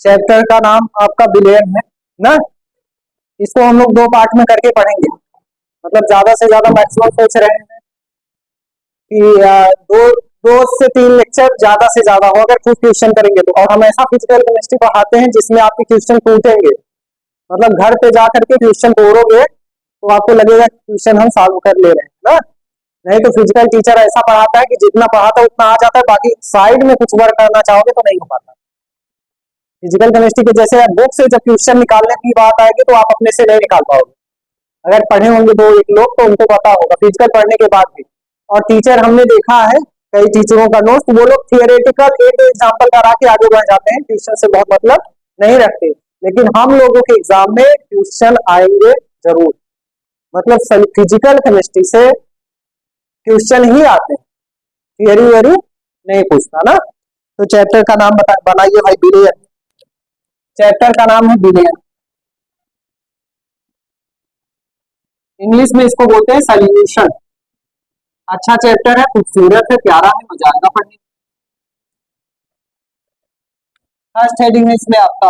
Chapter का नाम आपका बिलियन है ना। इसको हम लोग दो पार्ट में करके पढ़ेंगे, मतलब ज्यादा से ज्यादा मैक्सिमम सोच रहे हैं कि दो दो से तीन लेक्चर ज्यादा से ज्यादा हो अगर खूब क्वेश्चन करेंगे तो। और हम ऐसा फिजिकल केमिस्ट्री पढ़ाते हैं जिसमें आपके क्वेश्चन टूटेंगे, मतलब घर पे जा करके क्वेश्चन तोड़ोगे तो आपको लगेगा क्वेश्चन हम सॉल्व कर ले रहे हैं ना। नहीं तो फिजिकल टीचर ऐसा पढ़ाता है कि जितना पढ़ाता है उतना आ जाता है, बाकी साइड में कुछ वर्क करना चाहोगे तो नहीं हो पाता। फिजिकल केमिस्ट्री के जैसे बुक से जब क्वेश्चन निकालने की बात आएगी तो आप अपने से नहीं निकाल पाओगे। अगर पढ़े होंगे दो एक लोग तो उनको पता होगा फिजिकल पढ़ने के बाद भी। और टीचर हमने देखा है कई टीचरों का नोट, वो लोग थियोरेटिकल एक एग्जाम्पल करा के आगे बढ़ जाते हैं, ट्यूशन से बहुत मतलब नहीं रखते। लेकिन हम लोगों के एग्जाम में ट्यूशन आएंगे जरूर, मतलब फिजिकल केमिस्ट्री से क्वेश्चन ही आते हैं, थियरी वेरी नहीं पूछता ना। तो चैप्टर का नाम बनाइए भाई, बिलियन। चैप्टर का नाम है बिलियन, इंग्लिश में इसको बोलते हैं सॉल्यूशन। अच्छा चैप्टर है, खूबसूरत है, प्यारा है, मजा आएगा पढ़ने। फर्स्ट हेडिंग है इसमें आपका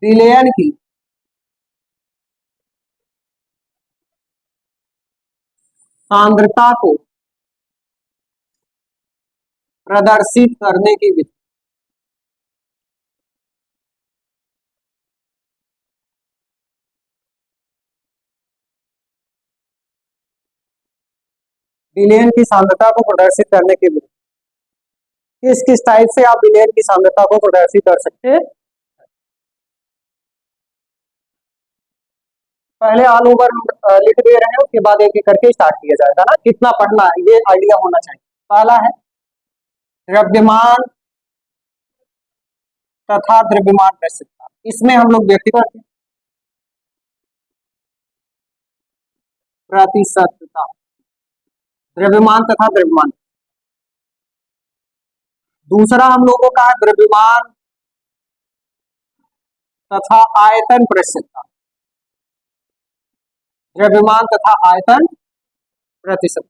बिलियन की सांद्रता को प्रदर्शित करने की विधि। बिलियन की सांद्रता को प्रदर्शित करने की विधि, किस किस टाइप से आप बिलियन की सांद्रता को प्रदर्शित कर सकते हैं। पहले ऑल ओवर लिख दे रहे हैं, उसके बाद एक एक करके स्टार्ट किया जाएगा ना, कितना पढ़ना है ये आइडिया होना चाहिए। पहला है द्रव्यमान तथा द्रव्यमान प्रसिद्धता, इसमें हम लोग व्यक्त करते हैं प्रतिशतता, द्रव्यमान तथा द्रव्यमान। दूसरा हम लोगों का है द्रव्यमान तथा आयतन प्रसिद्धता, द्रव्यमान तथा आयतन प्रतिशत।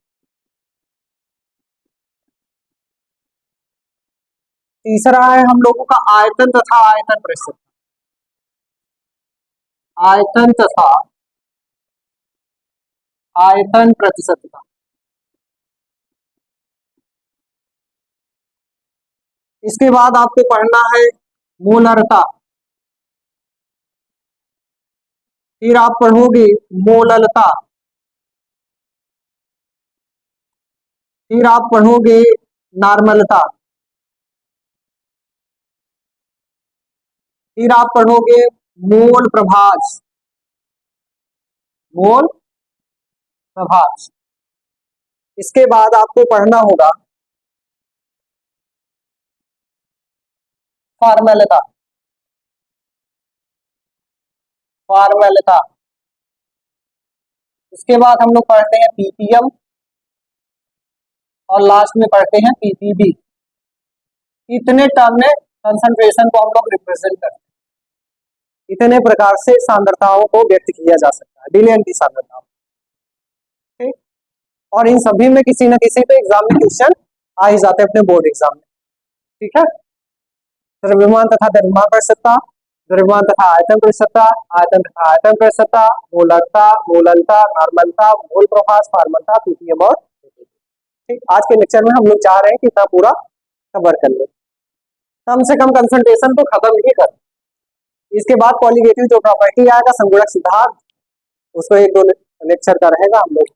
तीसरा है हम लोगों का आयतन तथा आयतन प्रतिशत, आयतन तथा आयतन प्रतिशतता। इसके बाद आपको पढ़ना है मोलरता, फिर आप पढ़ोगे मोललता, फिर आप पढ़ोगे नॉर्मलता, फिर आप पढ़ोगे मोल प्रभाज, मोल प्रभाज। इसके बाद आपको पढ़ना होगा फॉर्मेलिता, फॉर्मेलिता। इसके बाद हम लोग पढ़ते हैं पीपीएम और लास्ट में पढ़ते हैं पीपीबी। इतने टर्म में कंसंट्रेशन को हम लोग रिप्रेजेंट करते हैं। इतने प्रकार से सांद्रताओं को व्यक्त किया जा सकता है, बिलियन की सांद्रता। ठीक, और इन सभी में किसी न किसी पे एग्जाम में क्वेश्चन आ ही जाते हैं अपने बोर्ड एग्जाम में। ठीक है, द्रव्यमान तथा द्रव्यमान प्रतिशतता, द्रव्यमान तथा आयतन प्रतिशतता, आयतन तथा आयतन प्रतिशतता, मोलरता, मोललता, नॉर्मलता, मोल प्रभाज, फॉर्मलता, पीपीएम और। ठीक, आज के लेक्चर में हम लोग चाह रहे हैं कि इतना पूरा कवर कर ले, कम से कम कंसंट्रेशन तो खत्म ही कर। इसके बाद कॉलिगेटिव जो प्रॉपर्टी आएगा, संगुणक सिद्धांत, उसको एक दो लेक्चर का रहेगा, हम लोग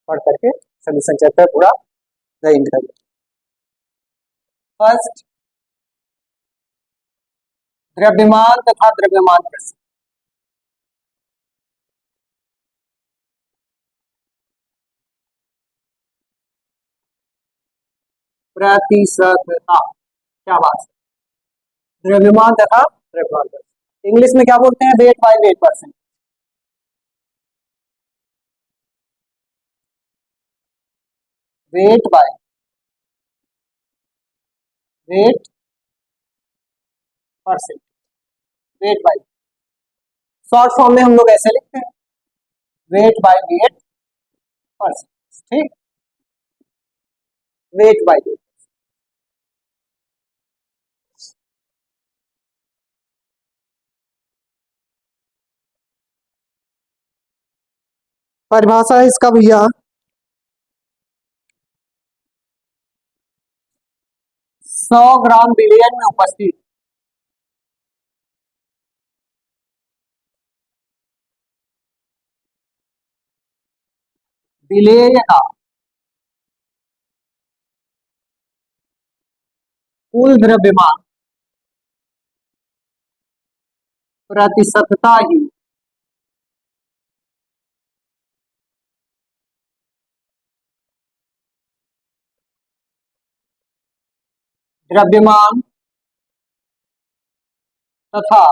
पढ़ करके सोल्यूशन चैप्टर पूरा ज्वाइन कर लेंगे। फर्स्ट द्रव्यमान तथा द्रव्यमान प्रतिशत। प्रतिशतता, क्या बात है, द्रव्यमान तथा द्रव्यमान प्रतिशत। इंग्लिश में क्या बोलते हैं, wait by wait percent. Wait by wait percent, weight by, short form में हम लोग ऐसे लिखते हैं वेट बाय वेट परसेंट। ठीक, वेट बाय वेट। परिभाषा है इसका भैया, 100 ग्राम बिलियन में उपस्थित विलेय का कुल द्रव्यमान प्रतिशतता ही द्रव्यमान तथा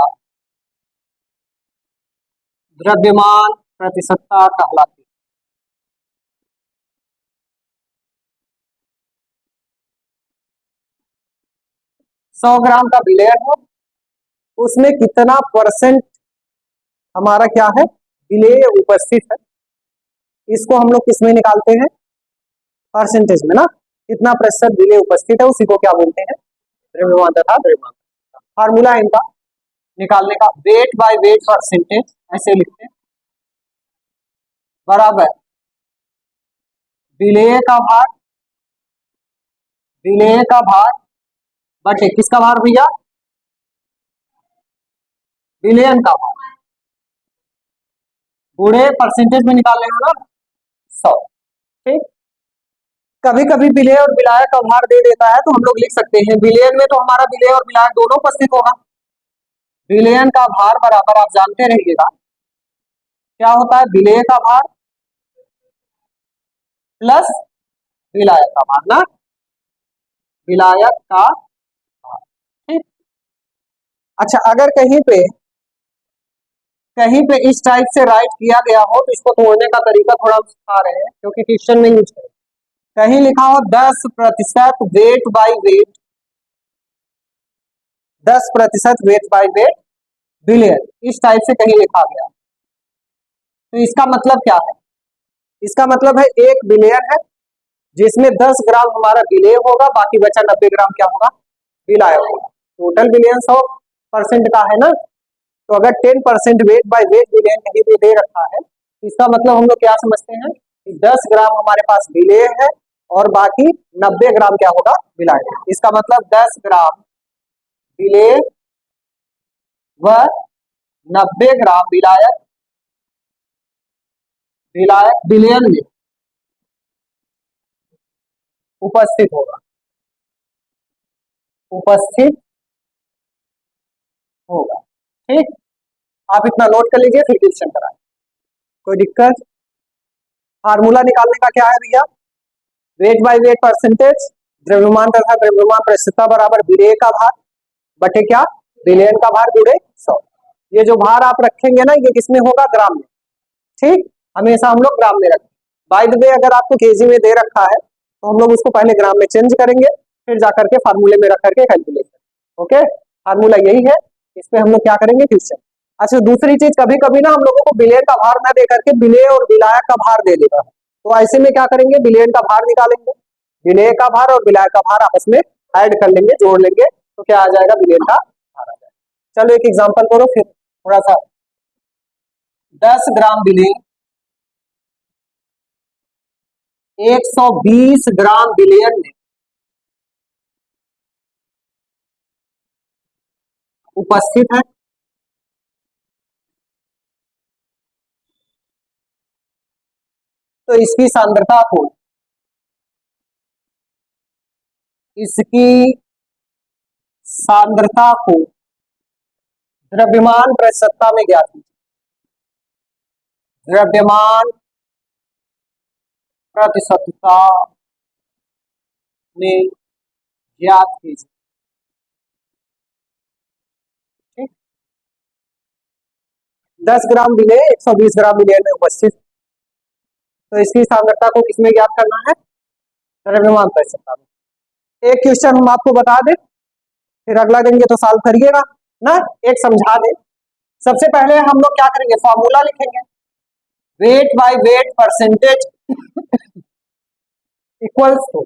द्रव्यमान प्रतिशतता कहलाती है। 100 ग्राम का विलेय हो, उसमें कितना परसेंट हमारा क्या है, विलेय उपस्थित है, इसको हम लोग किसमें निकालते हैं, परसेंटेज में ना। कितना प्रतिशत विलेय उपस्थित है उसी को क्या बोलते हैं, द्रव्यमान तथा द्रव्यमान। फार्मूला है इनका निकालने का, वेट बाय वेट परसेंटेज ऐसे लिखते हैं, बराबर विलेय का भार, विलेय का भार बटे किसका भार भैया, विलेयन का भार, पूरे परसेंटेज में निकाल लेना ना 100। ठीक, कभी कभी विलेय और विलायक का भार दे देता है तो हम लोग लिख सकते हैं, विलेयन में तो हमारा विलेय और विलायक दोनों उपस्थित होगा। विलेयन का भार बराबर आप जानते रहिएगा क्या होता है, विलेय का भार प्लस विलायक का भार ना, विलायक का भार। ठीक, अच्छा अगर कहीं पे इस टाइप से राइट किया गया हो तो इसको तोड़ने का तरीका थोड़ा सिखा रहे हैं क्योंकि क्वेश्चन में यूज करें। कहीं लिखा हो 10% weight by weight, 10% weight by weight विलेयन, इस टाइप से कहीं लिखा गया तो इसका मतलब क्या है, इसका मतलब है एक विलेयन है जिसमें 10 ग्राम हमारा विलेय होगा, बाकी बचा 90 ग्राम क्या होगा, विलायक होगा। टोटल विलेयन 100% का है ना, तो अगर 10% वेट बाय वेट विलेयन कहीं भी दे रखा है तो इसका मतलब हम लोग क्या समझते हैं कि 10 ग्राम हमारे पास विलेय है और बाकी 90 ग्राम क्या होगा, विलायक। इसका मतलब 10 ग्राम विलेय व 90 ग्राम विलायक, विलायक विलेयन में उपस्थित होगा, उपस्थित होगा। ठीक, आप इतना नोट कर लीजिए फिर क्वेश्चन कराएं, कोई दिक्कत। फार्मूला निकालने का क्या है भैया, वेट बाय वेट परसेंटेज, द्रव्यमान तथा द्रव्यमान प्रतिशतता बराबर विलेय का भार बटे क्या, विलेयन का भार गुणे 100। ये जो भार आप रखेंगे ना ये किसमें होगा, ग्राम में। ठीक, हमेशा हम लोग ग्राम में रखें। बाय द वे अगर आपको केजी में दे रखा है तो हम लोग उसको पहले ग्राम में चेंज करेंगे फिर जाकर के फार्मूले में रख करके कैलकुलेशन। ओके, फार्मूला यही है, इस पे हम लोग क्या करेंगे, क्वेश्चन। अच्छा दूसरी चीज, कभी कभी ना हम लोगों को विलेय का भार न दे करके विलेय और विलायक का भार दे देगा, तो ऐसे में क्या करेंगे, विलेयन का भार निकालेंगे, विलेय का भार और विलायक का भार आपस में ऐड कर लेंगे, जोड़ लेंगे तो क्या आ जाएगा, विलेयन का भार आ जाएगा। चलो एक एग्जांपल करो फिर थोड़ा सा, 10 ग्राम विलेय 120 ग्राम विलेयन में उपस्थित है, तो इसकी सांद्रता को, इसकी सांद्रता को द्रव्यमान प्रतिशतता में ज्ञात कीजिए, द्रव्यमान प्रतिशतता में ज्ञात कीजिए। ठीक, 10 ग्राम विलेय 120 ग्राम विलेय में उपस्थित, तो इसकी सांद्रता को किसमें ज्ञात करना है, द्रव्यमान प्रतिशतता में। एक क्वेश्चन हम आपको बता दें फिर अगला देंगे तो सॉल्व करिएगा ना, एक समझा दें। सबसे पहले हम लोग क्या करेंगे, फॉर्मूला लिखेंगे, weight by weight percentage equals to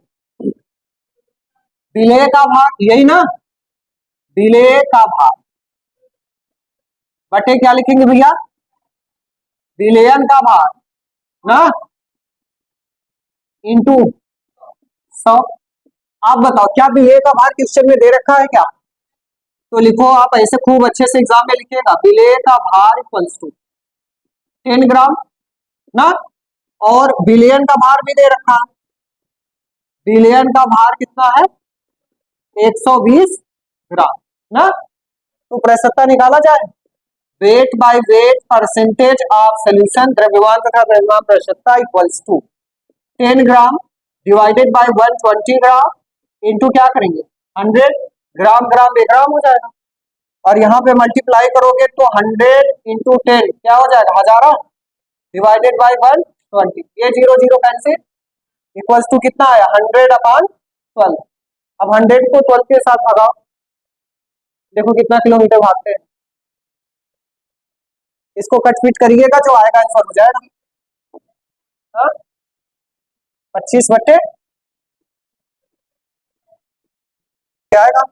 विलेय का भार, यही ना, विलेय का भार बटे क्या लिखेंगे भैया, विलेयन का भार ना, इंटू 100। आप बताओ क्या बिलेय का भार क्वेश्चन में दे रखा है क्या? तो लिखो आप ऐसे खूब अच्छे से एग्जाम में लिखिएगा, बिलेय का भार इक्वल्स टू 10 ग्राम ना, और बिलियन का भार भी दे रखा है, बिलियन का भार कितना है 120 ग्राम ना। तो प्रसन्नता निकाला जाए, weight by weight percentage of solution, द्रव्यमान तथा द्रव्यमान प्रशस्तता equals to 10 gram divided by 120 gram into क्या करेंगे 100 ग्राम, ग्राम बेग्राम हो जाएगा, और यहाँ पे मल्टीप्लाई करोगे तो 100 इंटू 10 क्या हो जाएगा 1000 डिवाइडेड बाय 120, ये 0 0 कैंसिल, इक्वल्स टू कितना आया 100/12। अब 100 को 12 के साथ भगाओ, देखो कितना किलोमीटर भागते हैं, इसको कट फिट करिएगा जो आएगा आंसर हो जाएगा। हाँ? 25 बटे आएगा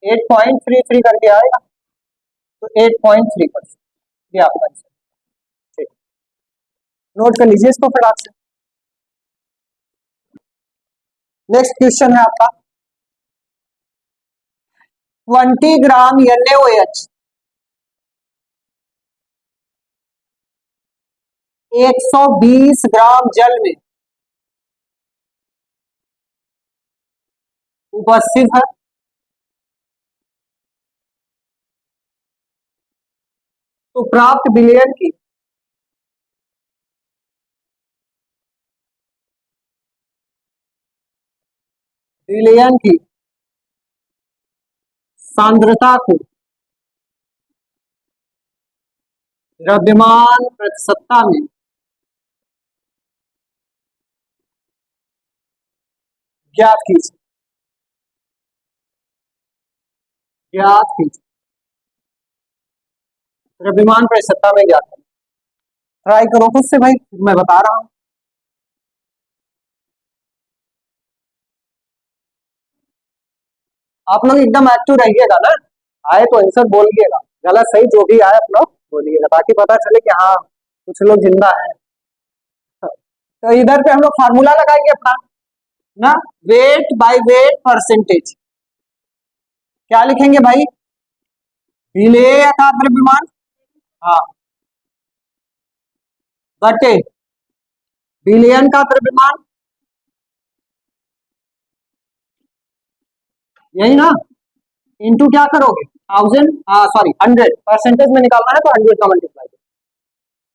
8.33 करके आएगा, तो 8.3%, ये आपका आंसर। ठीक, नोट कर लीजिए इसको फटाक से। नेक्स्ट क्वेश्चन है आपका 20 ग्राम NaOH 120 ग्राम जल में उपस्थित है, तो प्राप्त विलयन की विलयन की सांद्रता को द्रव्यमान प्रतिशतता में ज्ञात कीजिए, ज्ञात कीजिए, द्रव्यमान प्रतिशतता में ज्ञात कीजिए। ट्राई करो खुद से भाई, मैं बता रहा हूं। आप लोग एकदम एक्टिव रहिएगा ना, आए तो आंसर बोलिएगा, गलत सही जो भी आए आप लोग बोलिएगा, ताकि पता चले कि हाँ कुछ लोग जिंदा है। तो इधर पे हम लोग फार्मूला लगाएंगे अपना ना, वेट बाय वेट परसेंटेज, क्या लिखेंगे भाई विलेय का द्रव्यमान, हाँ, बटे बिलियन का द्रव्यमान, यही ना, इंटू क्या करोगे 1000, सॉरी 100, परसेंटेज में निकालना है तो 100 का मल्टीप्लाई।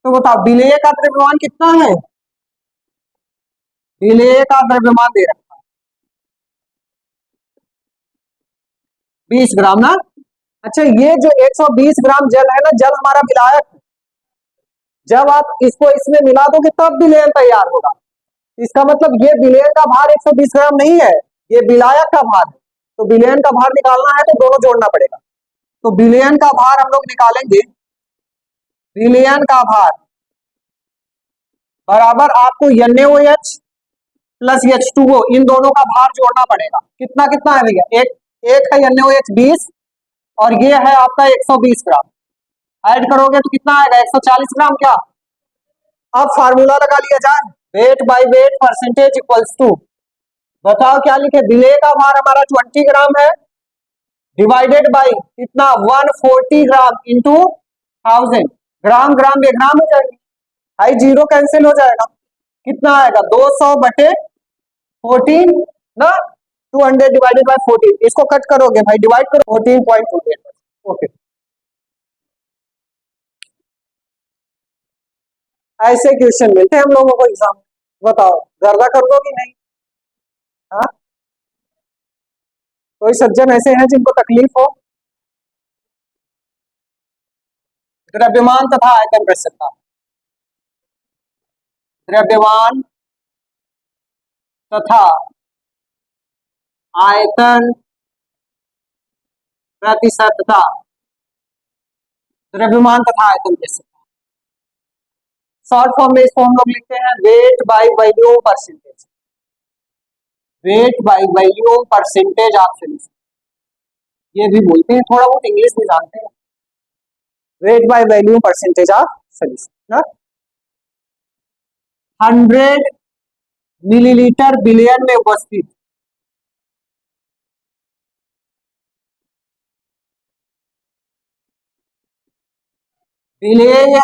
तो बताओ विलेय का द्रव्यमान कितना है, विलेय का द्रव्यमान दे रखा है 20 ग्राम ना। अच्छा ये जो 120 ग्राम जल है ना, जल हमारा विलायक है, जब आप इसको इसमें मिला दोगे तब विलयन तैयार होगा, इसका मतलब ये विलयन का भार 120 ग्राम नहीं है, ये विलायक का भार है। तो विलयन का भार निकालना है तो दोनों जोड़ना पड़ेगा, तो विलयन का भार हम लोग निकालेंगे, विलयन का भार बराबर आपको NaOH प्लस H2O, इन दोनों का भार जोड़ना पड़ेगा, कितना कितना है भैया, एक है NaOH 20 और ये है आपका 120 ग्राम, ऐड करोगे तो कितना आएगा 140 ग्राम क्या। अब फार्मूला लगा लिया जाए, weight by weight percentage equals to, बताओ क्या लिखे, विलेय का भार हमारा 20 ग्राम है, डिवाइडेड बाय कितना 140 ग्राम इंटू 1000, ग्राम ग्राम बेग्राम हो जाएगी, भाई जीरो कैंसिल हो जाएगा, कितना आएगा 200/14 ना, 200 डिवाइडेड बाय 14, इसको कट करोगे भाई डिवाइड करो 14.28, ओके। ऐसे क्वेश्चन मिलते हैं हम लोगों को एग्जाम, बताओ गर्दा कर दो कि नहीं। हाँ, कोई सज्जन ऐसे हैं जिनको तकलीफ हो, द्रव्यमान तथा आयतन प्रसन्नता, द्रव्यमान तथा आयतन प्रतिशतता, द्रव्यमान तथा आयतन प्रतिशतता, शॉर्ट फॉर्म में इसको हम लोग लिखते हैं wait by volume percentage, wait by volume percentage of solution, ये भी बोलते हैं, थोड़ा बहुत इंग्लिश में जानते हैं, wait by volume percentage of solution ना। 100 मिलीलीटर बिलियन में उपस्थित। विलेय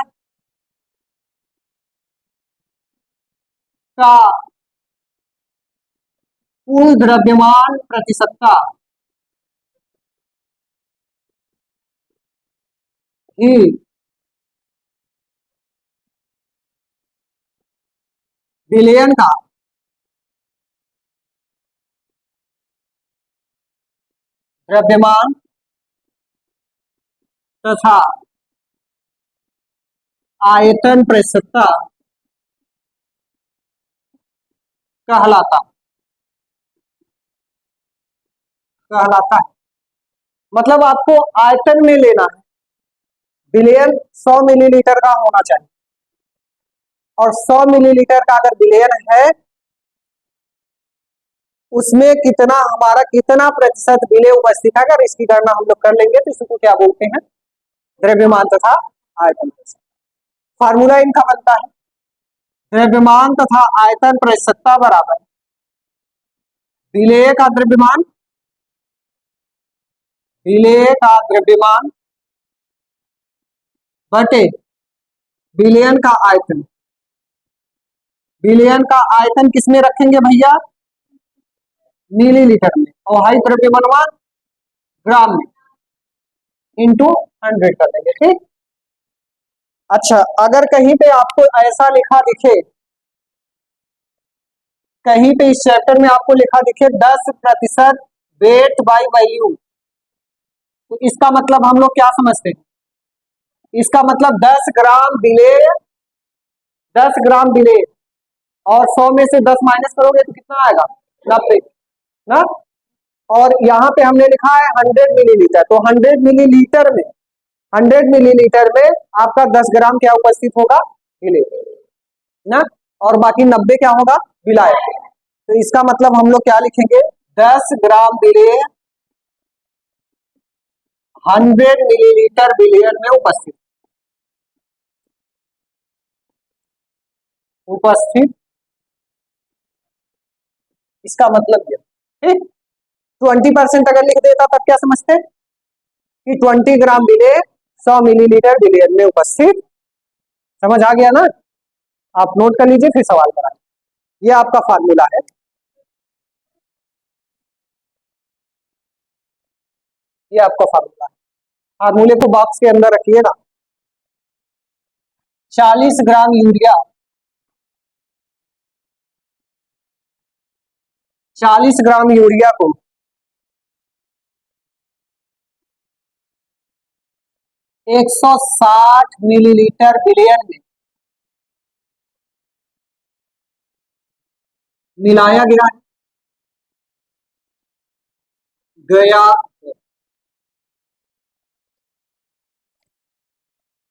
का कुल द्रव्यमान प्रतिशतता ही विलयन का द्रव्यमान तथा आयतन प्रतिशतता कहलाता कहलाता है। मतलब आपको आयतन में लेना है, बिलियन 100 मिलीलीटर का होना चाहिए, और 100 मिलीलीटर का अगर बिलियन है, उसमें कितना हमारा कितना प्रतिशत विलेय उपस्थित है, अगर इसकी गणना हम लोग कर लेंगे तो इसको क्या बोलते हैं, द्रव्यमान तथा आयतन प्रतिशत। फार्मूला इनका बनता है द्रव्यमान तथा आयतन प्रतिशतता बराबर विलेय का द्रव्यमान, विलेय का द्रव्यमान बटे विलयन का आयतन। विलयन का आयतन किसमें रखेंगे भैया, मिलीलीटर में, और हाई द्रव्यमान ग्राम में, इंटू 100 कर देंगे, ठीक। अच्छा, अगर कहीं पे आपको ऐसा लिखा दिखे, कहीं पे इस चैप्टर में आपको लिखा दिखे 10% वेट बाय वैल्यू, तो इसका मतलब हम लोग क्या समझते हैं, इसका मतलब 10 ग्राम विलेय, 10 ग्राम विलेय, और 100 में से 10 माइनस करोगे तो कितना आएगा, 90 ना। और यहाँ पे हमने लिखा है 100 मिलीलीटर, तो 100 मिलीलीटर में 100 मिलीलीटर में आपका 10 ग्राम क्या उपस्थित होगा, विलेय ना, और बाकी 90 क्या होगा, विलायक। तो इसका मतलब हम लोग क्या लिखेंगे, 10 ग्राम विलेय 100 मिलीलीटर विलेयन में उपस्थित उपस्थित इसका मतलब ये, ठीक। 20% अगर लिख देता तब क्या समझते कि 20 ग्राम विलेय 100 मिलीलीटर विलेयन में उपस्थित। समझ आ गया ना, आप नोट कर लीजिए फिर सवाल कराएं। ये आपका फार्मूला है, ये आपका फार्मूला है। फार्मूले को बॉक्स के अंदर रखिएगा। 40 ग्राम यूरिया 40 ग्राम यूरिया को 160 मिलीलीटर विलेयन में मिलाया गया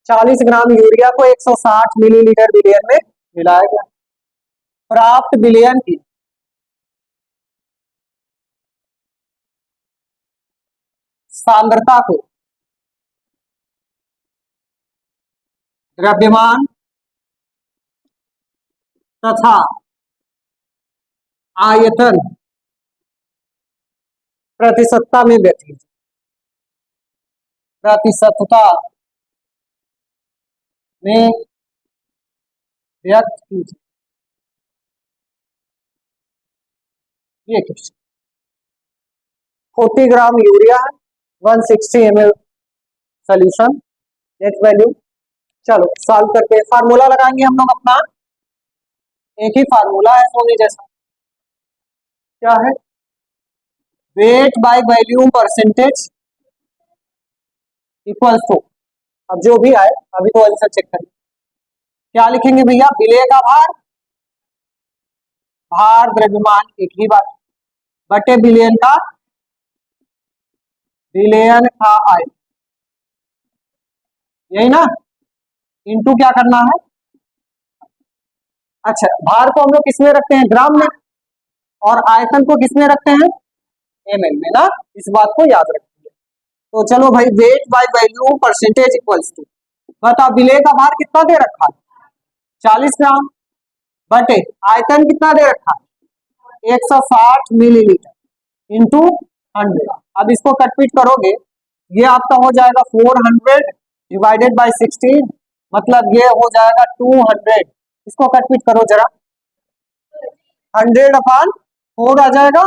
40 ग्राम यूरिया को 160 मिलीलीटर विलेयन में मिलाया गया। प्राप्त विलेयन की सांद्रता को द्रव्यमान तथा आयतन प्रतिशतता में व्यक्त कीजिए, प्रतिशतता में व्यक्त कीजिए। ये क्वेश्चन 40 ग्राम यूरिया है, 160 ml सोल्यूशन, नेट वैल्यू। चलो सॉल्व करके फार्मूला लगाएंगे हम लोग अपना, एक ही फार्मूला है सोने जैसा, क्या है, weight by volume percentage equals to, अब जो भी आए, अभी तो आंसर चेक करें, क्या लिखेंगे भैया, विलेय का भार, भार द्रव्यमान एक ही बात, बटे विलेयन का, विलेयन का आयतन, यही ना, इनटू क्या करना है। अच्छा, भार को हम लोग किसमें रखते हैं, ग्राम में, और आयतन को किसमें रखते हैं, ml में ना, इस बात को याद रखिए। तो चलो भाई, weight by volume percentage equals to, बता विलेय का भार कितना दे रखा है, 40 ग्राम, बटे आयतन कितना दे रखा है 160 मिलीलीटर इंटू 100। अब इसको कटपीट करोगे, ये आपका हो जाएगा 400 डिवाइडेड बाय 16, मतलब ये हो जाएगा 200। इसको कटपीट करो जरा, 100/4 आ जाएगा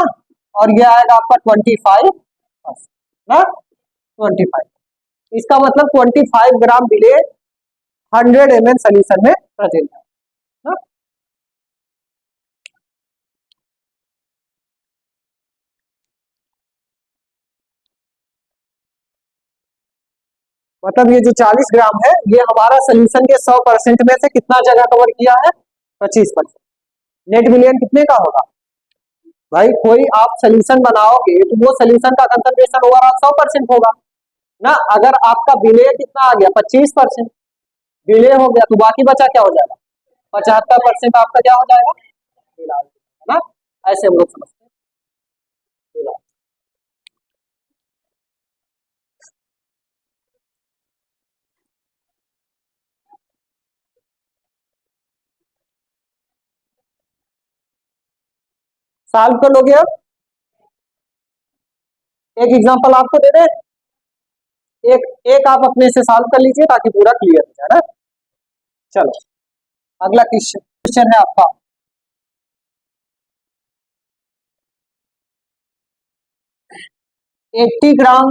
और ये आएगा आपका 25 ना, 25। इसका मतलब 25 ग्राम बिले 100 ml सोल्यूशन में प्रेजेंट है ना? मतलब ये जो 40 ग्राम है, ये हमारा सोल्यूशन के 100% में से कितना जगह कवर किया है, 25%। नेट बिलियन कितने का होगा भाई? कोई आप सोल्यूशन बनाओगे तो वो सोल्यूशन का कंसंट्रेशन ओवरऑल 100% होगा ना। अगर आपका विलेय कितना आ गया 25% विलेय हो गया, तो बाकी बचा क्या हो जाएगा, 75% आपका क्या हो जाएगा, मिला, है ना? ऐसे हम लोग समझते हैं मिला। सॉल्व कर लोगे अब? एक एग्जांपल आपको दे दे, एक एक आप अपने से सॉल्व कर लीजिए ताकि पूरा क्लियर हो जाए ना। चलो अगला क्वेश्चन है आपका, 80 ग्राम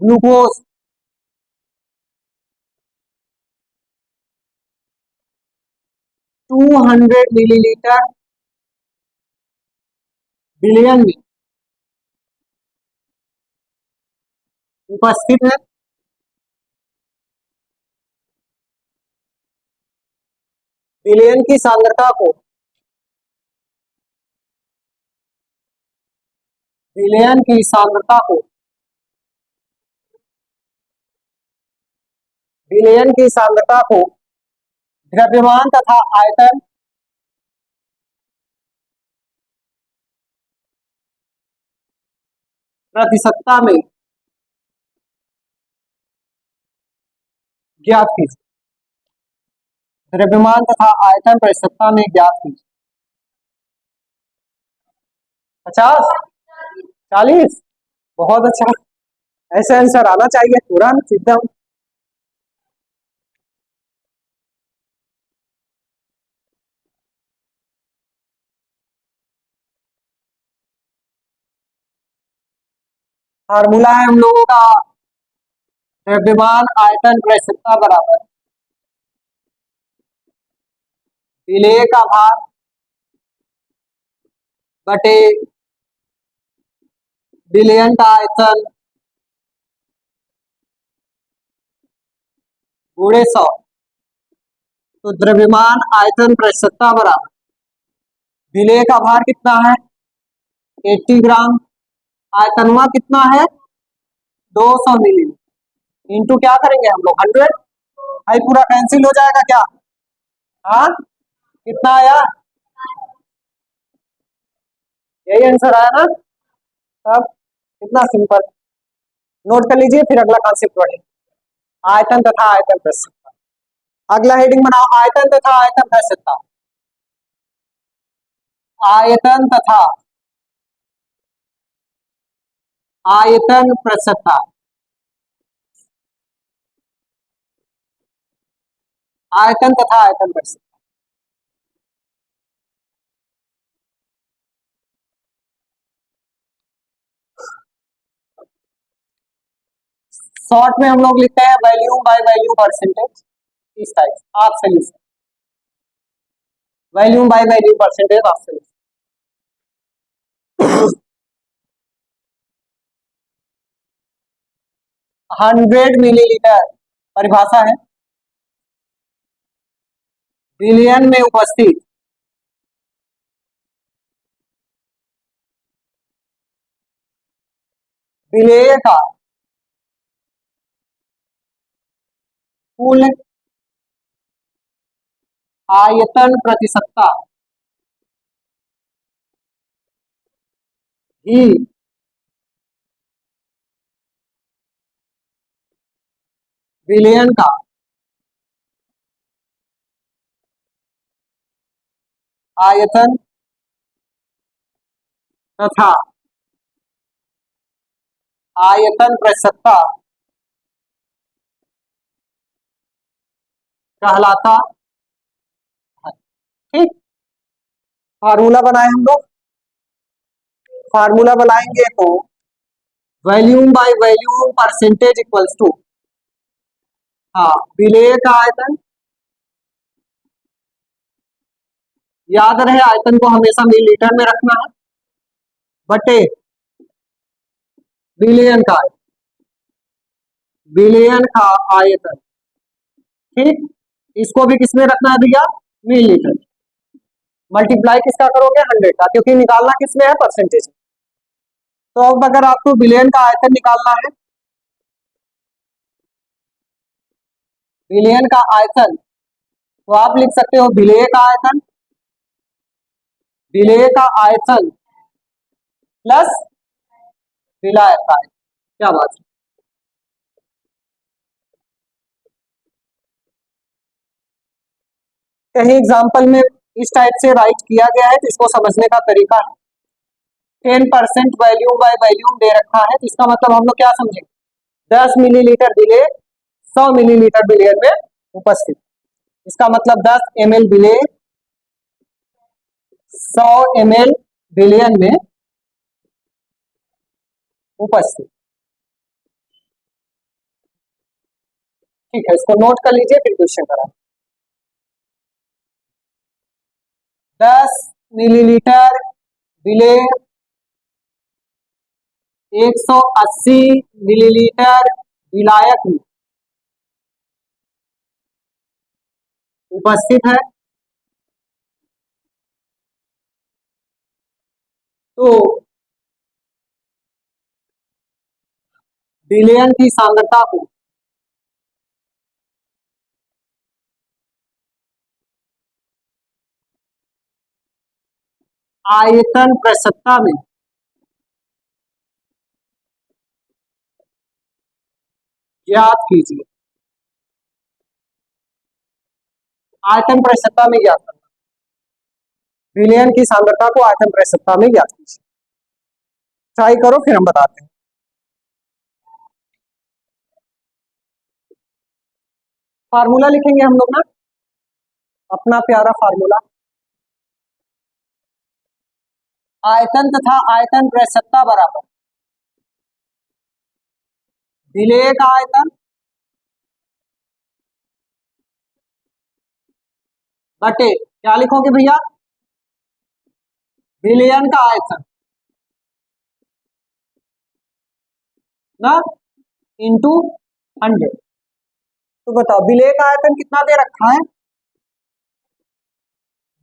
ग्लूकोज 200 मिलीलीटर विलयन में उपस्थित है। विलयन की सांद्रता को, विलयन की सांद्रता को, विलयन की सांद्रता को द्रव्यमान तथा आयतन प्रतिशतता में ज्ञात कीजिए। द्रव्यमान तथा आयतन प्रतिशतता में ज्ञात कीजिए। 50, 40, बहुत अच्छा, ऐसे आंसर आना चाहिए तुरंत एकदम। फार्मूला है हम लोगों का, द्रव्यमान आयतन प्रतिशतता बराबर विलेय का भार बटे विलयन का आयतन गुणे 100। तो द्रव्यमान आयतन प्रतिशतता बराबर विलेय का भार कितना है 80 ग्राम, आयतनवा कितना है 200 मिलीलीटर, इंटू क्या करेंगे हम लोग 100। भाई पूरा कैंसिल हो जाएगा क्या? हाँ, कितना आया? यही आंसर आया ना? अब कितना सिंपल, नोट कर लीजिए फिर अगला कॉन्सेप्ट पढ़ेंगे, आयतन तथा आयतन प्रस्तुतता। अगला हेडिंग बनाओ, आयतन तथा आयतन प्रस्तुतता। आयतन तथा आयतन प्रस्तुतता, आयतन तथा आयतन प्रस्तुतता। शॉर्ट में हम लोग लिखते हैं वैल्यूम बाय वैल्यू परसेंटेज, इस टाइप आप solution, volume by value percentage आप सोल्यूशन। 100 मिलीलीटर परिभाषा है विलयन में उपस्थित विलेय का कुल आयतन प्रतिशतता ही विलयन का आयतन तथा आयतन प्रसक्ता कहलाता है। ठीक, फार्मूला बनाए हम लोग। फार्मूला बनाएंगे तो volume by volume percentage equals to, हाँ, विलेय का आयतन, याद रहे आयतन को हमेशा मिलीलीटर में रखना है, बटे बिलियन का आयतन, बिलियन का आयतन। ठीक, इसको भी किसमें रखना है भैया, मिलीलीटर। मल्टीप्लाई किसका करोगे, 100 का, क्योंकि निकालना किसमें है, परसेंटेज। तो अब अगर आपको बिलियन का आयतन निकालना है, बिलियन का आयतन, तो आप लिख सकते हो विलेय का आयतन, विलेय का आयतन प्लस विलायक का आयतन। क्या बात है। कहीं एग्जाम्पल में इस टाइप से राइट किया गया है, तो इसको समझने का तरीका है, 10% वॉल्यूम बाय वॉल्यूम दे रखा है, तो इसका मतलब हम लोग क्या समझेंगे, 10 मिलीलीटर विलेय 100 मिलीलीटर विलेय में उपस्थित। इसका मतलब 10 ml विलेय 100 ml विलेयन में उपस्थित। ठीक है, इसको नोट कर लीजिए, फिर क्वेश्चन करा। 10 मिलीलीटर विलेय 180 मिलीलीटर विलायक में उपस्थित है, तो विलयन की सांद्रता को आयतन प्रसक्ता में ज्ञात कीजिए। आयतन प्रसक्ता में ज्ञात करना, विलयन की सांद्रता को आयतन प्रसक्ता में ज्ञात कीजिए। ट्राई करो, फिर हम बताते हैं। फार्मूला लिखेंगे हम लोग ना, अपना प्यारा फार्मूला, आयतन तथा आयतन प्रसक्ता बराबर विलेय का आयतन बटे, क्या लिखोगे भैया, विलयन का आयतन ना, इंटू 100। तो बताओ विलेय का आयतन कितना दे रखा है,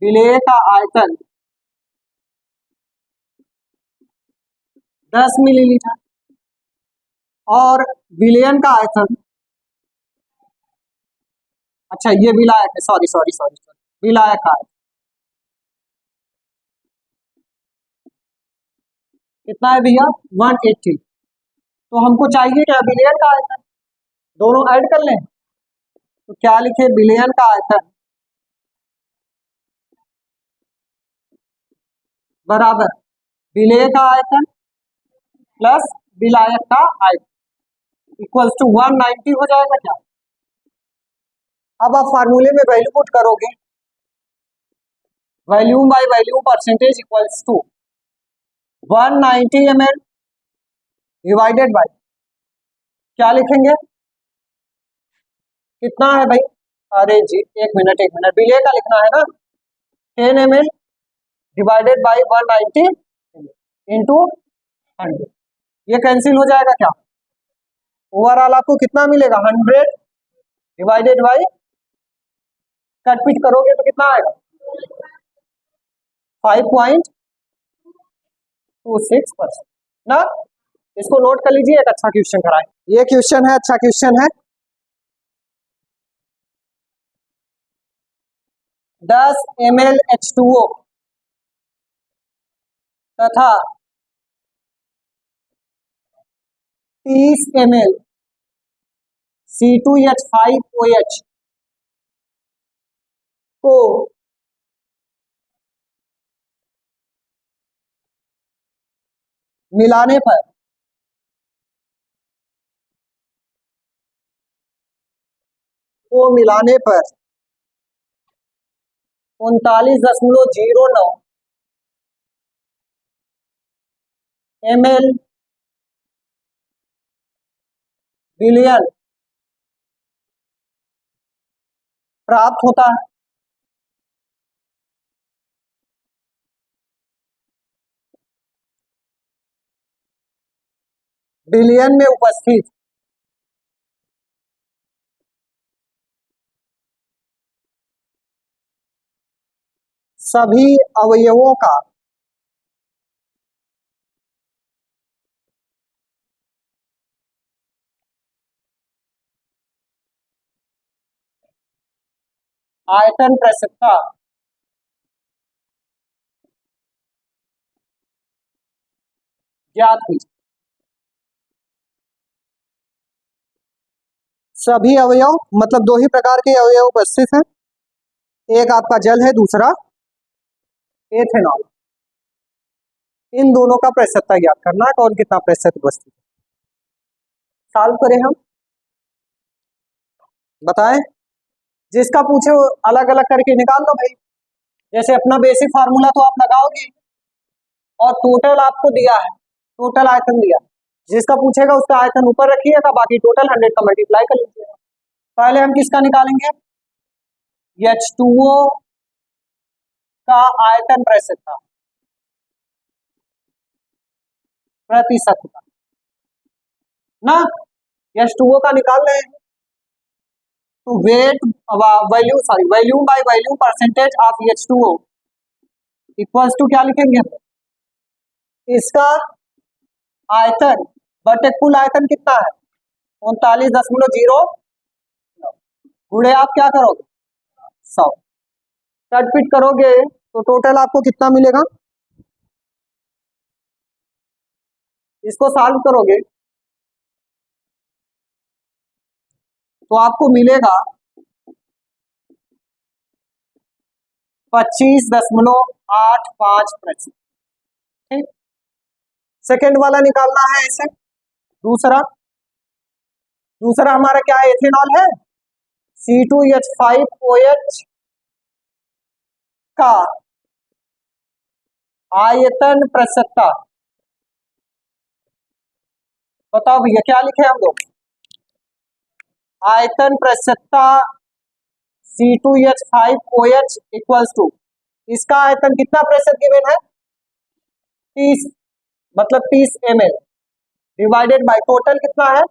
विलेय का आयतन 10 मिलीलीटर, और विलयन का आयतन, अच्छा ये विलायक है, सॉरी सॉरी सॉरी सॉरी, विलायक का आयतन कितना है भैया, 180। तो हमको चाहिए क्या, विलयन का आयतन, दोनों ऐड कर लें। तो क्या लिखे, विलयन का आयतन बराबर विलेय का आयतन प्लस विलायक का आयतन इक्वल्स टू 190 हो जाएगा क्या। अब आप फार्मूले में वैल्यू पुट करोगे, volume by volume percentage equals to 190 ml divided by, क्या लिखेंगे, कितना है भाई, अरे जी एक मिनट, विलेय का लिखना है ना, 10 ml डिवाइडेड बाय 190 इंटू 100, ये कैंसिल हो जाएगा क्या, ओवरऑल आपको कितना मिलेगा, 100 डिवाइडेड बाय, कट पिट करोगे तो कितना आएगा, 5.26% ना। इसको नोट कर लीजिए, एक अच्छा क्वेश्चन कराए, ये क्वेश्चन है, अच्छा क्वेश्चन है। 10 ml H2O तथा 30 ml C2H5OH को मिलाने पर को मिलाने पर 39.09 ml बिलियन प्राप्त होता है। बिलियन में उपस्थित सभी अवयवों का आयतन प्रसक्ता ज्ञात कीजिए। सभी अवयव मतलब दो ही प्रकार के अवयव उपस्थित हैं, एक आपका जल है, दूसरा एथेनॉल। इन दोनों का प्रतिशतता ज्ञात करना है, कौन कितना प्रतिशत उपस्थित है। सॉल्व करें हम, बताएं। जिसका पूछे वो अलग अलग करके निकाल दो भाई। जैसे अपना बेसिक फार्मूला तो आप लगाओगे और टोटल आपको दिया है, टोटल आयतन दिया है। जिसका पूछेगा उसका आयतन ऊपर रखिएगा, बाकी टोटल 100 का मल्टीप्लाई कर लीजिएगा। पहले हम किसका निकालेंगे, H2O का आयतन प्रतिशतता प्रतिशतता ना, H2O का निकाल रहे हैं तो weight value sorry volume by volume percentage of H2O equals to क्या लिखेंगे हम, इसका आयतन बटे कुल आयतन कितना है 39.0 गुणे आप क्या करोगे 100, कट पिट करोगे तो टोटल आपको कितना मिलेगा। इसको सॉल्व करोगे तो आपको मिलेगा 25.85%। ठीक, सेकेंड वाला निकालना है ऐसे। दूसरा दूसरा हमारा क्या है, एथेनॉल है, C2H5OH का आयतन प्रतिशतता, बताओ भैया क्या लिखे हम लोग, आयतन प्रतिशतता C2H5OH इक्वल्स टू, इसका आयतन कितना प्रतिशत गिवन है 30, मतलब 30 ml डिवाइडेड बाय टोटल कितना है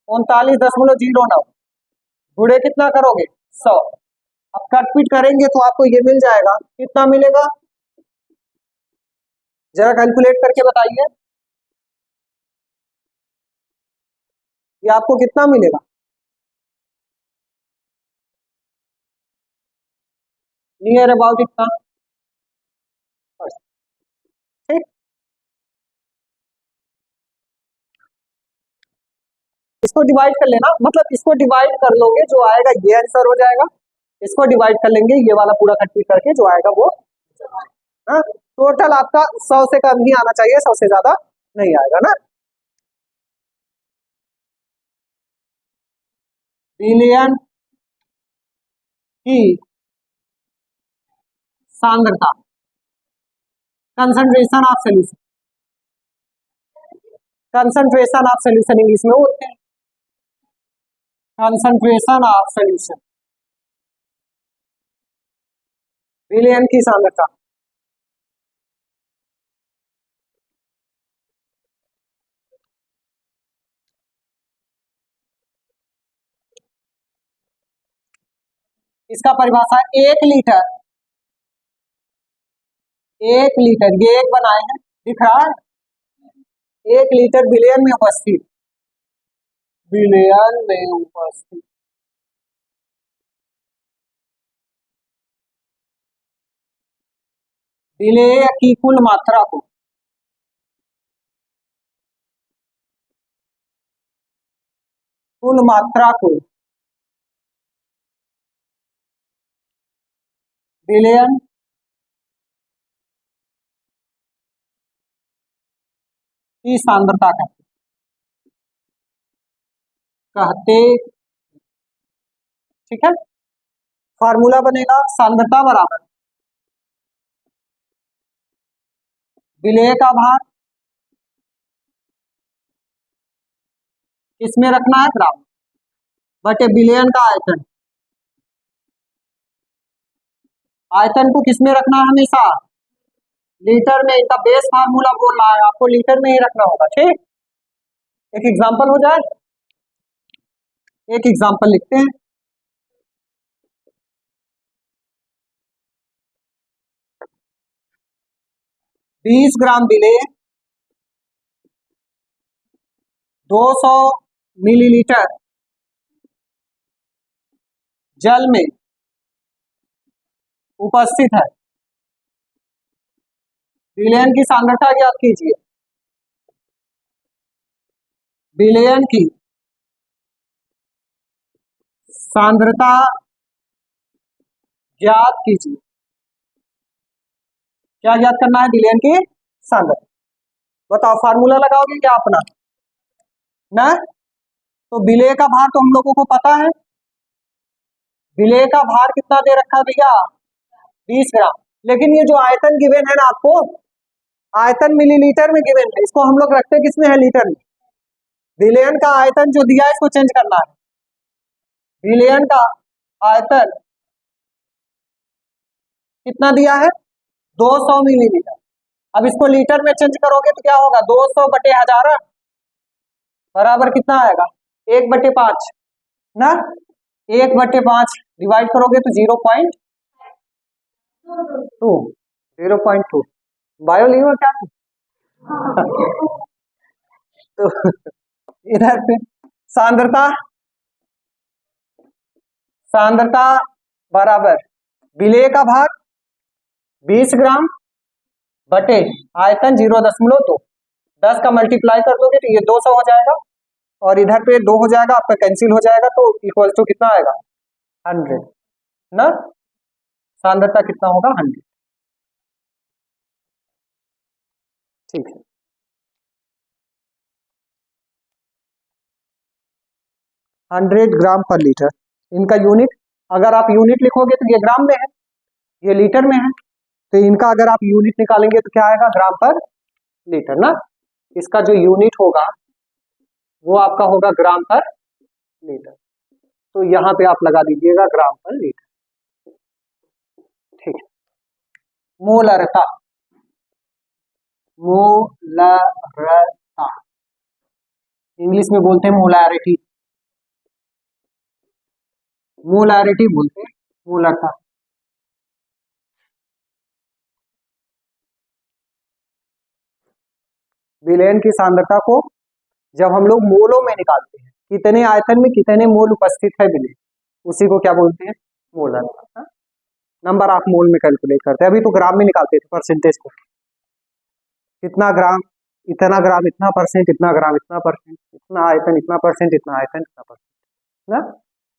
39.09 गुणे कितना करोगे 100। अब कटपीट करेंगे तो आपको ये मिल जाएगा, कितना मिलेगा जरा कैलकुलेट करके बताइए, ये आपको कितना मिलेगा, नियर अबाउट इतना। ठीक, इसको डिवाइड कर लेना, मतलब इसको डिवाइड कर लोगे जो आएगा ये आंसर हो जाएगा, इसको डिवाइड कर लेंगे ये वाला पूरा कटपीट करके जो आएगा वो। हाँ, टोटल आपका 100 से कम ही आना चाहिए, 100 से ज्यादा नहीं आएगा ना। बिलियन की सांद्रता, concentration of solution, concentration of solution English में बोलते हैं, कंसंट्रेशन ऑफ सोल्यूशन, बिलियन की सांद्रता। इसका परिभाषा 1 लीटर, 1 लीटर ये एक बनाए हैं दिख रहा है, 1 लीटर बिलियन में उपस्थित, बिलियन में उपस्थित विलेय की कुल मात्रा को विलयन की सांद्रता कहते। ठीक है, फार्मूला बनेगा सांद्रता बराबर विलेय का भार किसमें रखना है, ग्राम, बटे विलयन का आयतन। आयतन को किसमें रखना है, हमेशा लीटर में। इनका बेस फार्मूला बोल रहा है, आपको लीटर में ही रखना होगा। ठीक, एक एग्जांपल हो जाए, एक एग्जांपल लिखते हैं। बीस ग्राम विलेय 200 मिलीलीटर जल में उपस्थित है। विलयन की सांद्रता ज्ञात कीजिए। विलयन की सांद्रता ज्ञात कीजिए। क्या ज्ञात करना है, विलयन की सांद्रता। बताओ, फार्मूला लगाओगे क्या अपना ना। तो विलेय का भार तो हम लोगों को पता है, विलेय का भार कितना दे रखा है भैया, 20 ग्राम। लेकिन ये जो आयतन गिवन है ना आपको, आयतन मिलीलीटर में गिवन है, इसको हम लोग रखते किसमें है, लीटर में। विलयन का आयतन जो दिया है इसको चेंज करना है। विलयन का आयतन कितना दिया है, 200 मिलीलीटर। अब इसको लीटर में चेंज करोगे तो क्या होगा, 200 बटे 1000 बराबर कितना आएगा, 1/5 ना। 1/5 डिवाइड करोगे तो 0.2, 0.2। बायो ली हो क्या तो इधर पे सांद्रता, सांद्रता बराबर विलेय का भार 20 ग्राम बटे आयतन 0.2। 10 का मल्टीप्लाई कर दोगे तो ये 200 हो जाएगा, और इधर पे 2 हो जाएगा, आपका कैंसिल हो जाएगा, तो इक्वल टू कितना आएगा, 100 ना। सांद्रता कितना होगा, 100। ठीक है, 100 ग्राम पर लीटर। इनका यूनिट, अगर आप यूनिट लिखोगे तो ये ग्राम में है, ये लीटर में है, तो इनका अगर आप यूनिट निकालेंगे तो क्या आएगा, ग्राम पर लीटर ना। इसका जो यूनिट होगा वो आपका होगा ग्राम पर लीटर, तो यहाँ पे आप लगा दीजिएगा ग्राम पर लीटर। ठीक है, मोलरता, मोलरता इंग्लिश में बोलते हैं मोलैरिटी, मोलैरिटी बोलते हैं मोलरता। विलयन की सांद्रता को जब हम लोग मोलों में निकालते हैं, कितने आयतन में कितने मोल उपस्थित है विलयन, उसी को क्या बोलते हैं, मोलरता। नंबर ऑफ मोल में कैलकुलेट करते हैं, अभी तो ग्राम में निकालते थे परसेंटेज को, कितना ग्राम, इतना ग्राम, इतना परसेंट, इतना ग्राम, इतना परसेंट, इतना आयतन, इतना परसेंट, इतना आयतन, इतना परसेंट ना।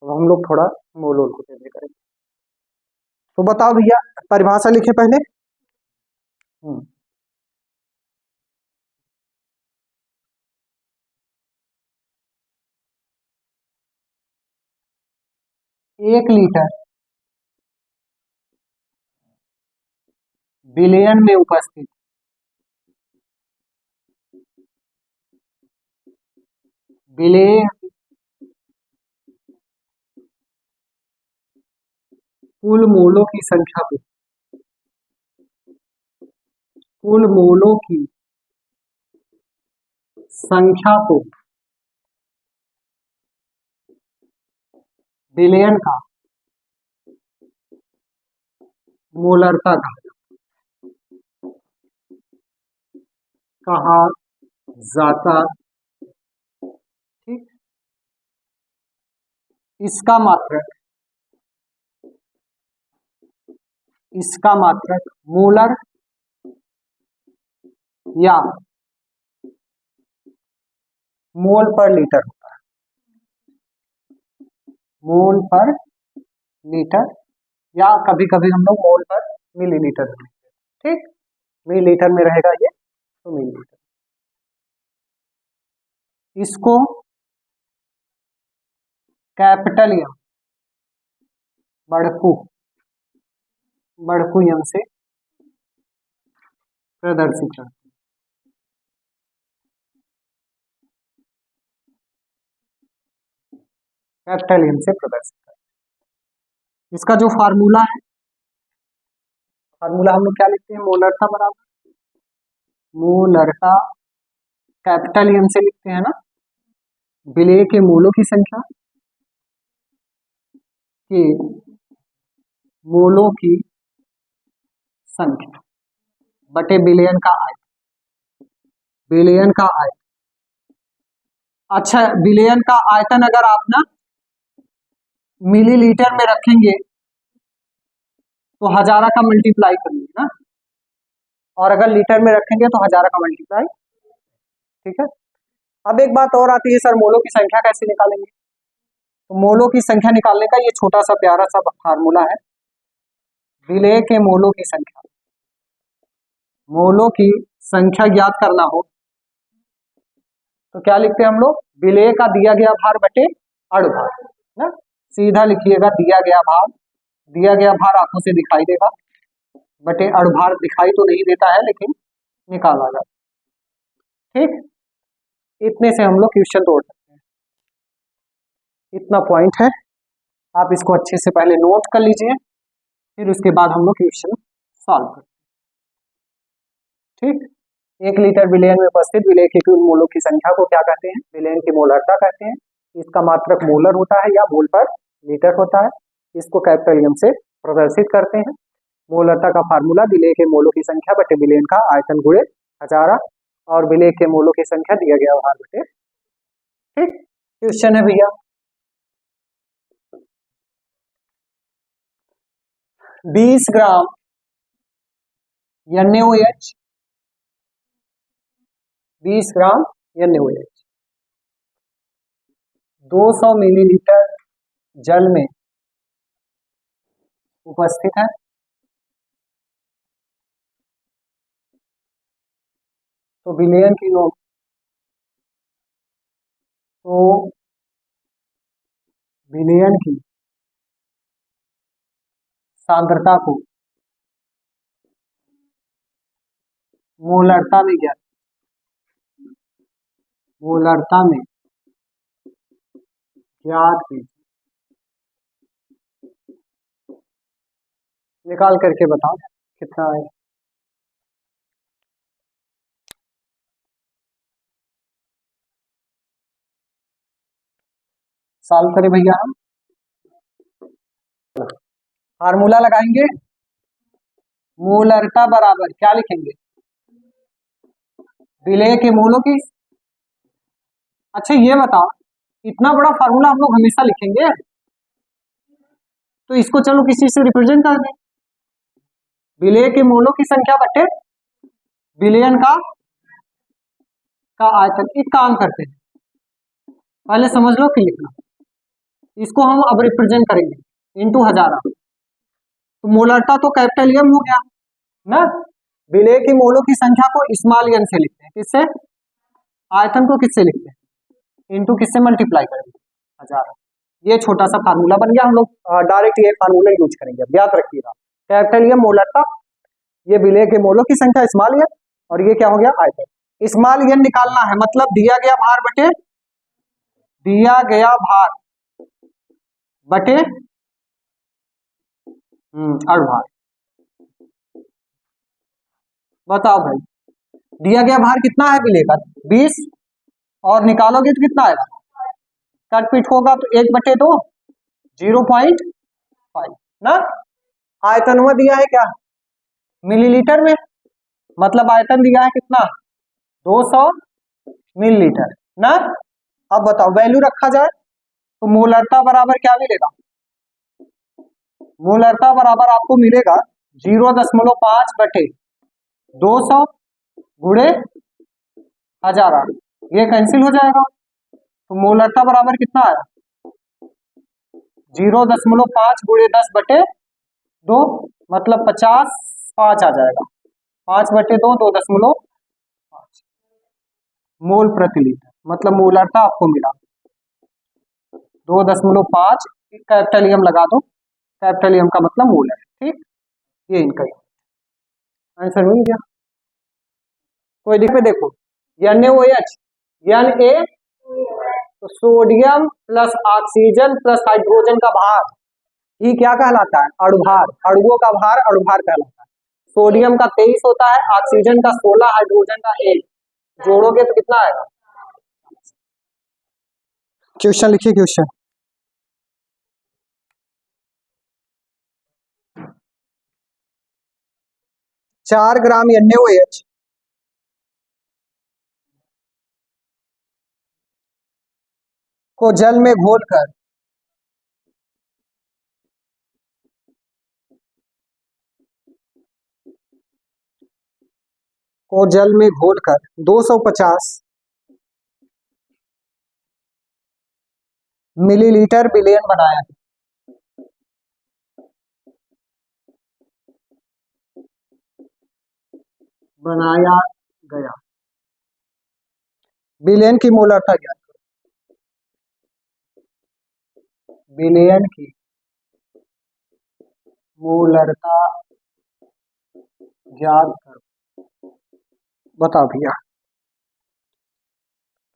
अब हम लोग थोड़ा मोल को कैसे करेंगे। तो बताओ भैया, परिभाषा लिखे पहले। एक लीटर विलयन में उपस्थित विलेय कुल मोलों की संख्या को, कुल मोलों की संख्या को विलयन का मोलरता कहा जाता। ठीक, इसका मात्रक, इसका मात्रक मोलर या मोल पर लीटर होता है, मोल पर लीटर, या कभी कभी हम लोग मोल पर मिलीलीटर। ठीक, मिलीलीटर में रहेगा ये, तो मिलीलीटर। इसको कैपिटल एम बड़कू एम से प्रदर्शित करते हैं। कैपिटल एम से प्रदर्शित करते हैं। इसका जो फार्मूला है, फार्मूला हम लोग क्या लिखते हैं, मोलरता बराबर मोलरता कैपिटल एम से लिखते हैं ना, विलेय के मोलों की संख्या के मोलों की संख्या बटे बिलियन का आयतन। बिलियन का आयतन, अच्छा बिलियन का आयतन अगर आप ना मिलीलीटर में रखेंगे तो हजारा का मल्टीप्लाई करेंगे ना, और अगर लीटर में रखेंगे तो हजारा का मल्टीप्लाई। ठीक है, अब एक बात और आती है, सर मोलों की संख्या कैसे निकालेंगे? तो मोलों की संख्या निकालने का ये छोटा सा प्यारा सा फार्मूला है। विलेय के मोलों की संख्या, मोलों की संख्या ज्ञात करना हो तो क्या लिखते हैं हम लोग, विलेय का दिया गया भार बटे अणुभार ना, सीधा लिखिएगा दिया गया भार, दिया गया भार आंखों से दिखाई देगा बटे अणुभार दिखाई तो नहीं देता है लेकिन निकाला जाता। ठीक, इतने से हम लोग क्वेश्चन तोड़ सकते हैं। इतना पॉइंट है, आप इसको अच्छे से पहले नोट कर लीजिए, फिर उसके बाद हम लोग क्वेश्चन सॉल्व करते हैं। ठीक, 1 लीटर विलयन में उपस्थित विलेय के कुल मोलों की संख्या को क्या कहते हैं, विलयन की मोलरता कहते हैं। इसका मात्रक मोलर होता है या मोल पर लीटर होता है। इसको कैपिटल एम से प्रदर्शित करते हैं। मोलरता का फार्मूला विलेय के मोलों की संख्या बटे विलयन का आयतन गुणे हजारा, और विलेय के मोलों की संख्या दिया गया भार बटे। ठीक, क्वेश्चन है भैया, 20 ग्राम NaOH, 20 ग्राम NaOH 200 मिलीलीटर जल में उपस्थित है। तो विलयन की विलयन की सांद्रता को मोलरता में ज्ञात, मोलरता में ज्ञात कीजिए। निकाल करके बताओ कितना है। सॉल्व करें भैया, हम फार्मूला लगाएंगे, मोलरता बराबर क्या लिखेंगे, विलेय के मोलों की। अच्छा ये बताओ, इतना बड़ा फार्मूला हम लोग हमेशा लिखेंगे? तो इसको चलो किसी से रिप्रेजेंट कर दें, विलेय के मोलों की संख्या बटे विलयन का आयतन। एक काम करते हैं, पहले समझ लो कि लिखना, इसको हम अब रिप्रेजेंट करेंगे इनटू हजारा। तो मोलरता तो कैपिटल एम हो गया ना, विलेय की मोलों की संख्या को स्मॉल एन से लिखते हैं, किससे, आयतन को किससे लिखते हैं, इनटू किससे मल्टीप्लाई करेंगे, हजारा। ये छोटा सा फार्मूला बन गया, हम लोग डायरेक्ट ये फार्मूला यूज करेंगे। अब याद रखिएगा, कैपिटल एम मोलरता, ये विलेय के मोलों की संख्या स्मॉल एन, और ये क्या हो गया आयतन। स्मॉल एन निकालना है, मतलब दिया गया भार बटे दिया गया भार बटे अणुभार। बताओ भाई, दिया गया भार कितना है विलेय का, 20, और निकालोगे तो कितना आएगा, कट पीट होगा तो 1/2 0.5 ना। आयतन हुआ दिया है क्या, मिलीलीटर में, मतलब आयतन दिया है कितना, 200 मिलीलीटर ना। अब बताओ वैल्यू रखा जाए तो मोलरता बराबर क्या मिलेगा, मोलरता बराबर आपको मिलेगा 0.5/200 गुणे हजारा, ये कैंसिल हो जाएगा। तो मोलरता बराबर कितना आया, 0.5 गुणे 10/2, मतलब 50, 5 आ जाएगा, 5/2 2.5 मोल प्रति लीटर मतलब मोलरता आपको मिला 2.5, कैपिटल एम लगा दो, कैपिटल एम का मतलब मोलर, ठीक। ये इनका आंसर मिल गया। कोई दिक्कत? देखो NaOH, Na तो sodium plus oxygen plus hydrogen का भार, ये क्या कहलाता है? अणुभार। अणुओं का भार अणुभार कहलाता है। सोडियम का 23 होता है, ऑक्सीजन का 16, हाइड्रोजन का 1, जोड़ोगे तो कितना आएगा? क्वेश्चन लिखिए। क्वेश्चन 4 ग्राम NaOH को जल में घोलकर को जल में घोलकर 250 मिलीलीटर विलयन बनाया गया। विलयन की मोलरता ज्ञात करो। विलयन की मोलरता ज्ञात करो। बताओ भैया।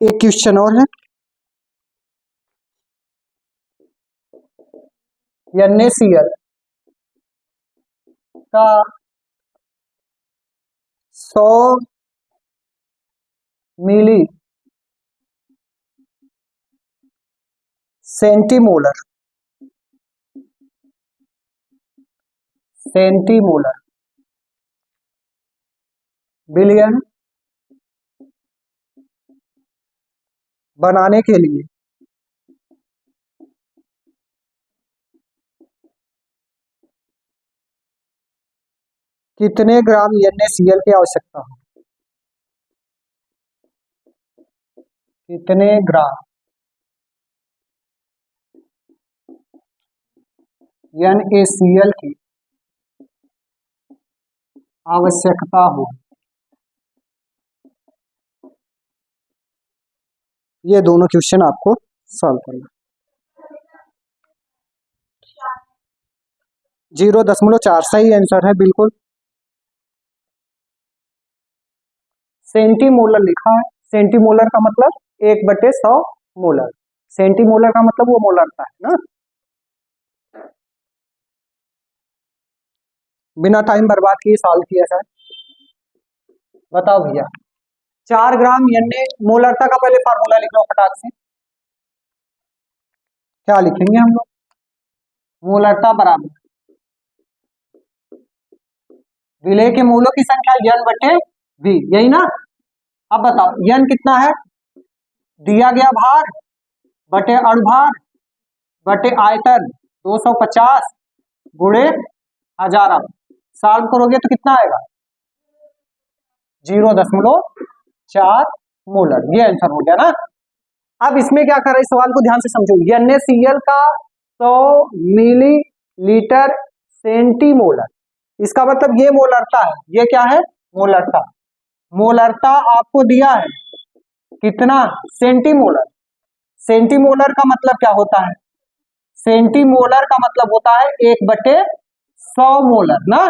एक क्वेश्चन और है, NaCl का 100 मिली सेंटीमोलर विलयन बनाने के लिए कितने ग्राम NaCl की आवश्यकता हो? कितने ग्राम NaCl की आवश्यकता हो? ये दोनों क्वेश्चन आपको सॉल्व करना। 0.4 सही आंसर है, बिल्कुल। सेंटीमोलर लिखा है। सेंटीमोलर का मतलब 1/100 मोलर। सेंटीमोलर का मतलब वो मोलरता है ना। बिना टाइम बर्बाद किए सॉल्व किया सर। बताओ भैया। 4 ग्राम मोलरता का पहले फार्मूला लिख लो फटाक से। क्या लिखेंगे हम लोग? मोलरता बराबर विलय के मोलों की संख्या N/V, यही ना। अब बताओ N कितना है? दिया गया भार बटे अणुभार बटे आयतन 250 गुणे 1000। सॉल्व करोगे तो कितना आएगा? 0.4 मोलर। ये आंसर हो गया ना। अब इसमें क्या कर रहे हैं, सवाल को ध्यान से समझो। NaCl का 100 मिलीलीटर सेंटीमोलर, इसका मतलब ये मोलरता है। ये क्या है? मोलरता। मोलरता आपको दिया है कितना? सेंटीमोलर। सेंटीमोलर का मतलब क्या होता है? सेंटीमोलर का मतलब होता है 1/100 मोलर ना।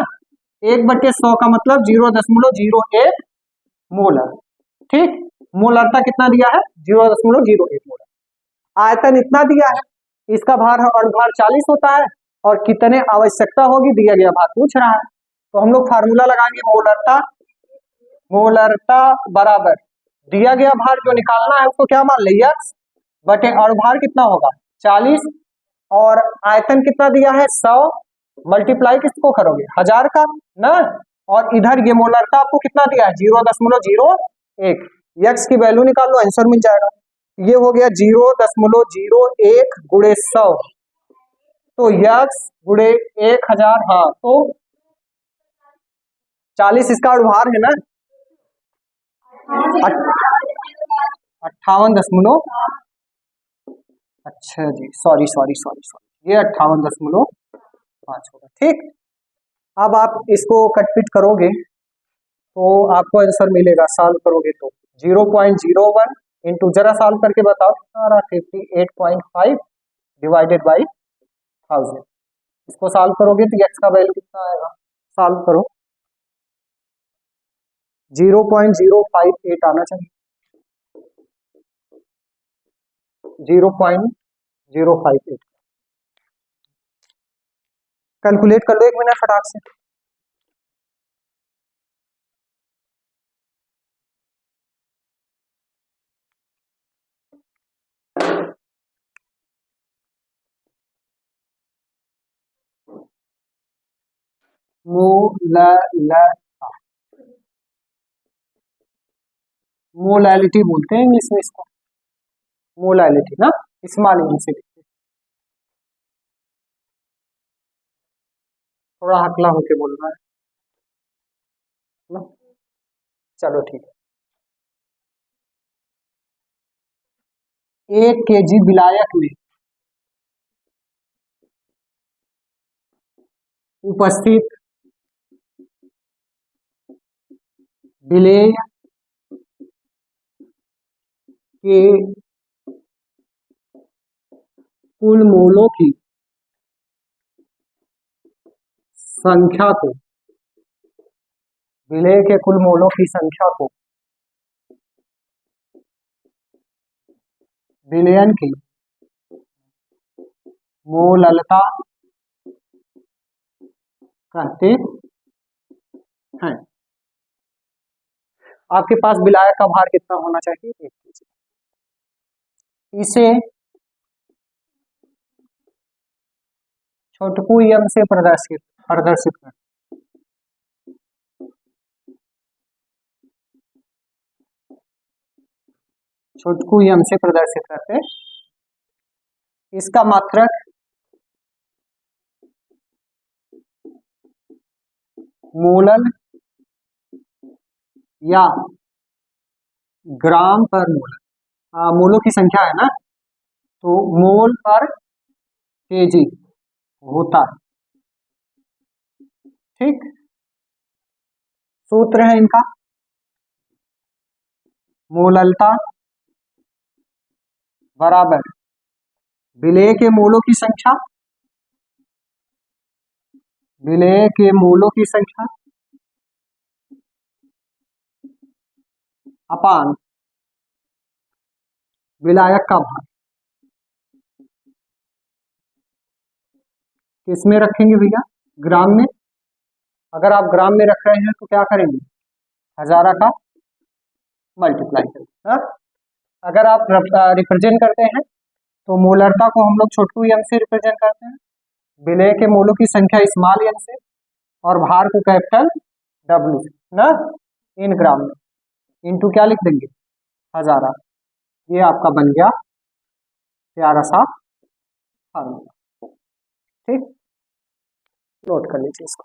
1/100 का मतलब 0.01 मोलर, ठीक। मोलरता कितना दिया है? 0.01 मोलर। आयतन इतना दिया है, इसका भार अणुभार 40 होता है, और कितने आवश्यकता होगी दिया गया भार पूछ रहा है। तो हम लोग फार्मूला लगाएंगे। मोलरता बराबर दिया गया भार जो निकालना है उसको क्या मान ले? x बटे अणुभार कितना होगा? 40, और आयतन कितना दिया है? 100, मल्टीप्लाई किसको करोगे? 1000 का ना। और इधर ये मोलरता आपको कितना दिया है? 0.01। x की वैल्यू निकाल लो, आंसर मिल जाएगा। ये हो गया 0.01 गुणे 100, तो x गुणे 1000। हाँ, तो 40 इसका अणुभार है ना। 58 अच्छा जी, सॉरी, ये 58.5 होगा, ठीक। अब आप इसको कटपिट करोगे तो आपको आंसर मिलेगा, सॉल्व करोगे तो 0.01 इंटू, जरा सॉल्व करके बताओ कितना आ रहा है, 58.5 डिवाइडेड बाई 1000। इसको सॉल्व करोगे तो एक्स का वैल्यू कितना आएगा, सॉल्व करो, 0.058 आना चाहिए, 0.058। कैलकुलेट कर लो 1 मिनट फटाक से। मोलैलिटी बोलते हैं इंग्लिश में इसको, मोलैलिटी ना, स्मॉल एम से। थोड़ा हकला होके बोलना है ना, चलो ठीक है। 1 kg विलायक में उपस्थित विलेय के कुल मोलों की संख्या को, विलेय के कुल मोलों की संख्या को विलयन की मोललता कहते हैं। आपके पास विलायक का भार कितना होना चाहिए, 1 kg। इसे छोटकू यम से प्रदर्शित प्रदर्शित कर, छोटकू यम से प्रदर्शित करते। इसका मात्रक मोलल या ग्राम पर मोल, मोलों की संख्या है ना, तो मोल पर केजी होता है। ठीक, सूत्र है इनका, मोललता बराबर विलेय के मोलों की संख्या, विलेय के मोलों की संख्या अपान विलायक का भार। किसमें रखेंगे भैया, ग्राम में। अगर आप ग्राम में रख रहे हैं तो क्या करेंगे, 1000 का मल्टीप्लाई करेंगे। अगर आप रिप्रेजेंट करते हैं तो मोलरता को हम लोग छोटू एम से रिप्रेजेंट करते हैं, विलेय के मोलों की संख्या स्मॉल एम से, और भार को कैपिटल डब्ल्यू ना, इन ग्राम में, इनटू क्या लिख देंगे, 1000। ये आपका बन गया प्यारा सा फार्मूला। ठीक, नोट कर लीजिए इसको।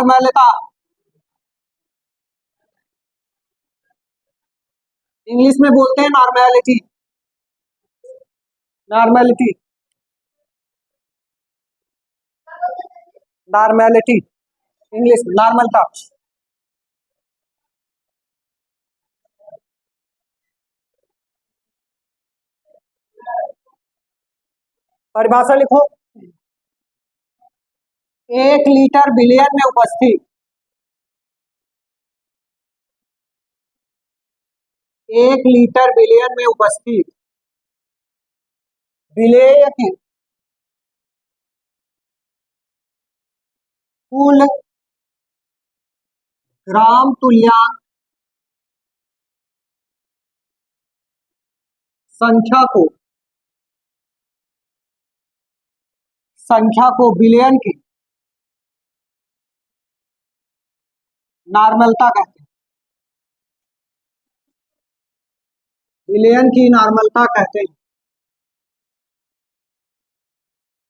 मैं लेता इंग्लिश में बोलते हैं नॉर्मेलिटी, नॉर्मेलिटी, नॉर्मेलिटी, इंग्लिश नॉर्मलता। परिभाषा लिखो, 1 लीटर बिलियन में उपस्थित, 1 लीटर बिलियन में उपस्थित विलेय की कुल ग्राम तुल्यांक संख्या को बिलियन की नॉर्मलता कहते हैं, बिलियन की नॉर्मलता कहते हैं।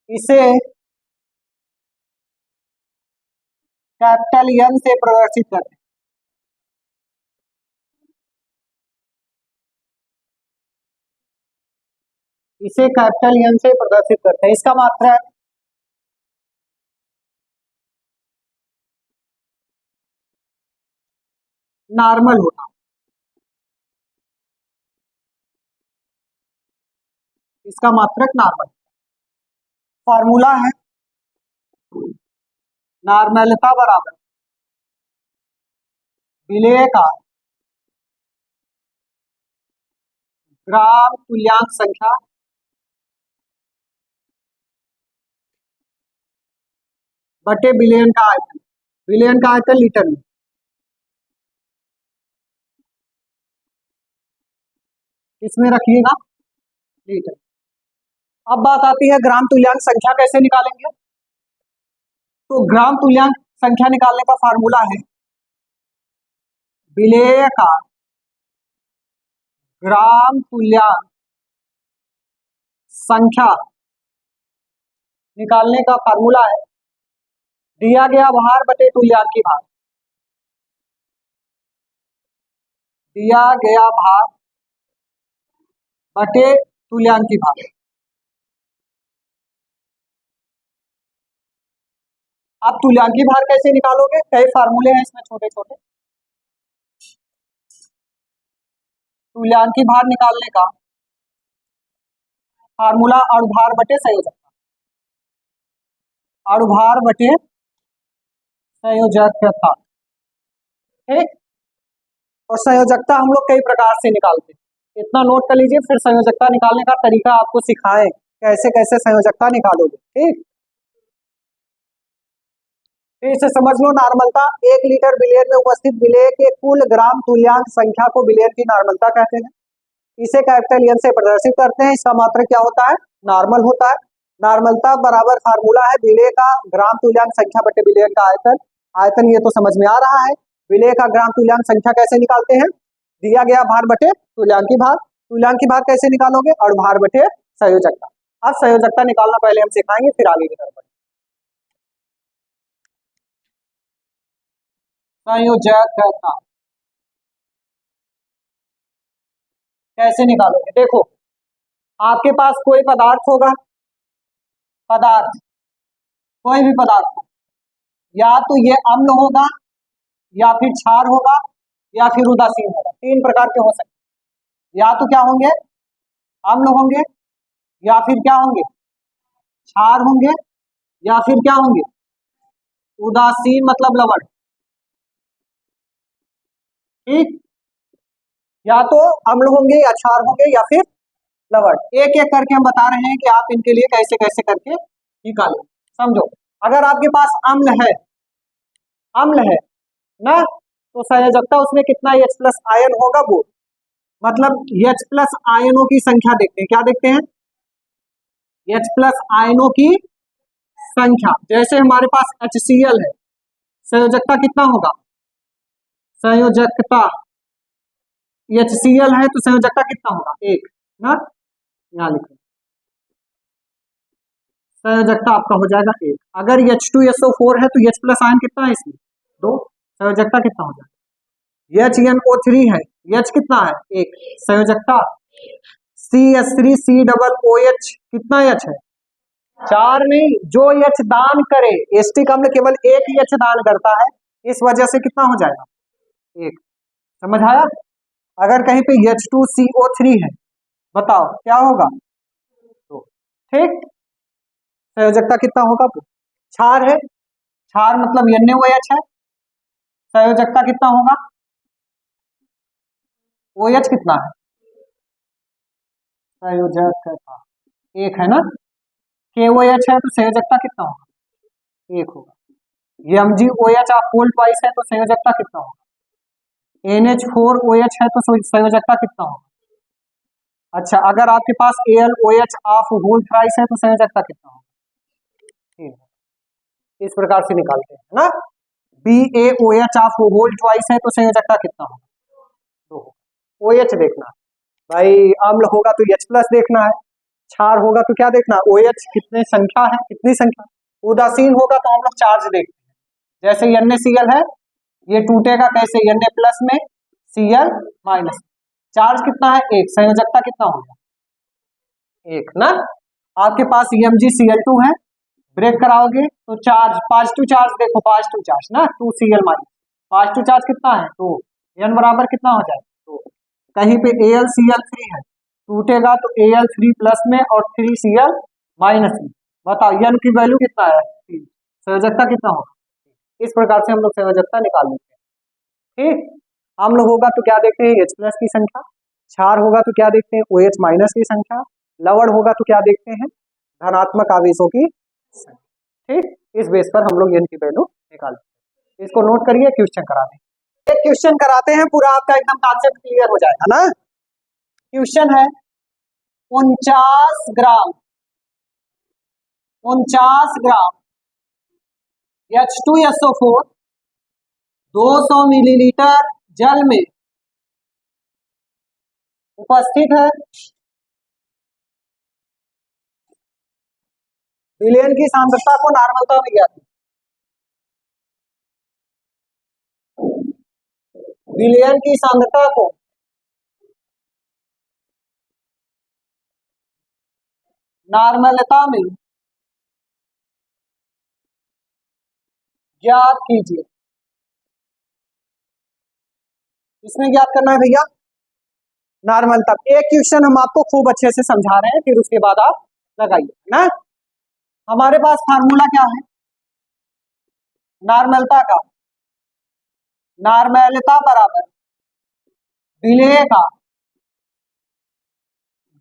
इसे कैपिटल एन से प्रदर्शित करते हैं। इसे कैपिटल एन से प्रदर्शित करते हैं। इसका मात्रक नॉर्मल होता, इसका मात्रक नॉर्मल। फॉर्मूला है नॉर्मलता बराबर विलेय का ग्राम तुल्यांक संख्या बटे बिलियन का आयतन, बिलियन का आयतन लीटर में। इसमें रखिएगा लीटर। अब बात आती है ग्राम तुल्यांक संख्या कैसे निकालेंगे। तो ग्राम तुल्यांक संख्या निकालने का फार्मूला है विलेय का ग्राम तुल्यांक संख्या निकालने का फार्मूला है दिया गया भार बटे तुल्यांकी भार, दिया गया भार बटे तुल्यांकी भार। अब तुल्यांकी भार कैसे निकालोगे, कई फार्मूले हैं इसमें छोटे छोटे। तुल्यांकी भार निकालने का फार्मूला अणुभार बटे संयोजकता, अणुभार बटे संयोजकता, ठीक। और संयोजकता हम लोग कई प्रकार से निकालते हैं, इतना नोट कर लीजिए, फिर संयोजकता निकालने का तरीका आपको सिखाएं कैसे कैसे संयोजकता निकालोगे, ठीक। फिर इसे समझ लो नॉर्मलता, 1 लीटर बिलियन में उपस्थित विलेय के कुल ग्राम तुल्यांक संख्या को बिलियन की नॉर्मलता कहते हैं। इसे कैपिटल एन से प्रदर्शित करते हैं। इसका मात्रक क्या होता है, नॉर्मल होता है। नॉर्मलता बराबर फार्मूला है विलेय का ग्राम तुल्यांक संख्या बटे बिलियन का आयतन। आयतन ये तो समझ में आ रहा है। विलेय का ग्राम तुल्यांक संख्या कैसे निकालते हैं, दिया गया भार बटे तुल्यांकी भार। तुल्यांकी भार कैसे निकालोगे, अणुभार बटे संयोजकता। अब संयोजकता निकालना पहले हम सिखाएंगे, फिर आगे की तरफ। संयोजकता कैसे निकालोगे, देखो आपके पास कोई पदार्थ होगा, पदार्थ कोई भी पदार्थ हो, या तो ये अम्ल होगा या फिर क्षार होगा या फिर उदासीन होगा, 3 प्रकार के हो सकते हैं। या तो क्या होंगे, अम्ल होंगे, या फिर क्या होंगे, क्षार होंगे, या फिर क्या होंगे, उदासीन मतलब लवण, ठीक। या तो अम्ल होंगे या क्षार होंगे या फिर लवण। एक एक करके हम बता रहे हैं कि आप इनके लिए कैसे कैसे करके निकालें। समझो, अगर आपके पास अम्ल है, अम्ल है ना, तो संयोजकता उसमें कितना H प्लस आयन होगा वो, मतलब H प्लस आयनों की संख्या देखते हैं। क्या देखते हैं, H प्लस आयनों की संख्या। जैसे हमारे पास HCl है, संयोजकता कितना होगा, संयोजकता HCl है तो संयोजकता कितना होगा, 1 ना, यहाँ लिखो संयोजकता आपका हो जाएगा 1। अगर H2SO4 है तो H प्लस आयन कितना है इसमें, 2, संयोजकता कितना हो जाएगा HNO3 है, H कितना है? एक। संयोजकता CH3C OOH कितना H है? 4 नहीं, जो H दान करे, एस्टिक अम्ल केवल एक ही H दान करता है, इस वजह से कितना हो जाएगा? एक। समझ आया? अगर कहीं पे H2CO3 है, बताओ क्या होगा? तो ठीक, संयोजकता कितना होगा? क्षार है, क्षार मतलब NaOH है, संयोजकता कितना होगा? OH कितना है? संयोजकता एक है ना, KOH है तो संयोजकता कितना होगा? एक होगा। MgOH आप होल ट्वाइस है तो संयोजकता कितना होगा? NH4OH है तो संयोजकता कितना होगा? अच्छा, अगर आपके पास AlOH ऑफ होल थ्राइस है तो संयोजकता कितना होगा? इस प्रकार से निकालते हैं ना। BaOH ऑफ होल ट्वाइस है तो संयोजकता कितना होगा? 2। OH देखना भाई, अम्ल होगा तो H प्लस देखना है, क्षार होगा तो क्या देखना? OH कितने संख्या है, कितनी संख्या। उदासीन होगा तो हम लोग चार्ज देखते हैं, जैसे NaCl है, ये टूटेगा कैसे? Na प्लस में Cl माइनस, चार्ज कितना है? एक। संयोजकता कितना होगा? एक ना। आपके पास MgCl2 है, ब्रेक कराओगे तो चार्ज पॉजिटिव चार्ज देखो, पॉजिटिव चार्ज ना 2Cl माइनस, पॉजिटिव चार्ज कितना है? 2। N बराबर कितना हो जाए? 2। कहीं पे AlCl3 है, टूटेगा तो Al3 प्लस में और 3Cl माइनस में, बताओ N की वैल्यू कितना है? 3। संयोजकता कितना होगा? इस प्रकार से हम लोग संयोजकता निकाल लेते हैं। ठीक, अम्ल होगा तो क्या देखते हैं? H प्लस की संख्या, क्षार होगा तो क्या देखते हैं? OH माइनस की संख्या, लवण होगा तो क्या देखते हैं? धनात्मक आवेशों की संख्या। ठीक, इस बेस पर हम लोग N की वैल्यू निकालते हैं। इसको नोट करिए, क्वेश्चन करा दें। एक क्वेश्चन कराते हैं, पूरा आपका एकदम कॉन्सेप्ट क्लियर हो जाएगा ना। क्वेश्चन है 49 ग्राम 49 ग्राम H2SO4 200 मिलीलीटर जल में उपस्थित है। विलयन की सांद्रता को नॉर्मलता में ज्ञात, विलयन की सांद्रता को नॉर्मलता में ज्ञात कीजिए। इसमें ज्ञात करना है भैया नॉर्मलता। एक क्वेश्चन हम आपको खूब अच्छे से समझा रहे हैं, फिर उसके बाद आप लगाइए ना। हमारे पास फार्मूला क्या है नॉर्मलता का? नॉर्मलता बराबर विलेय का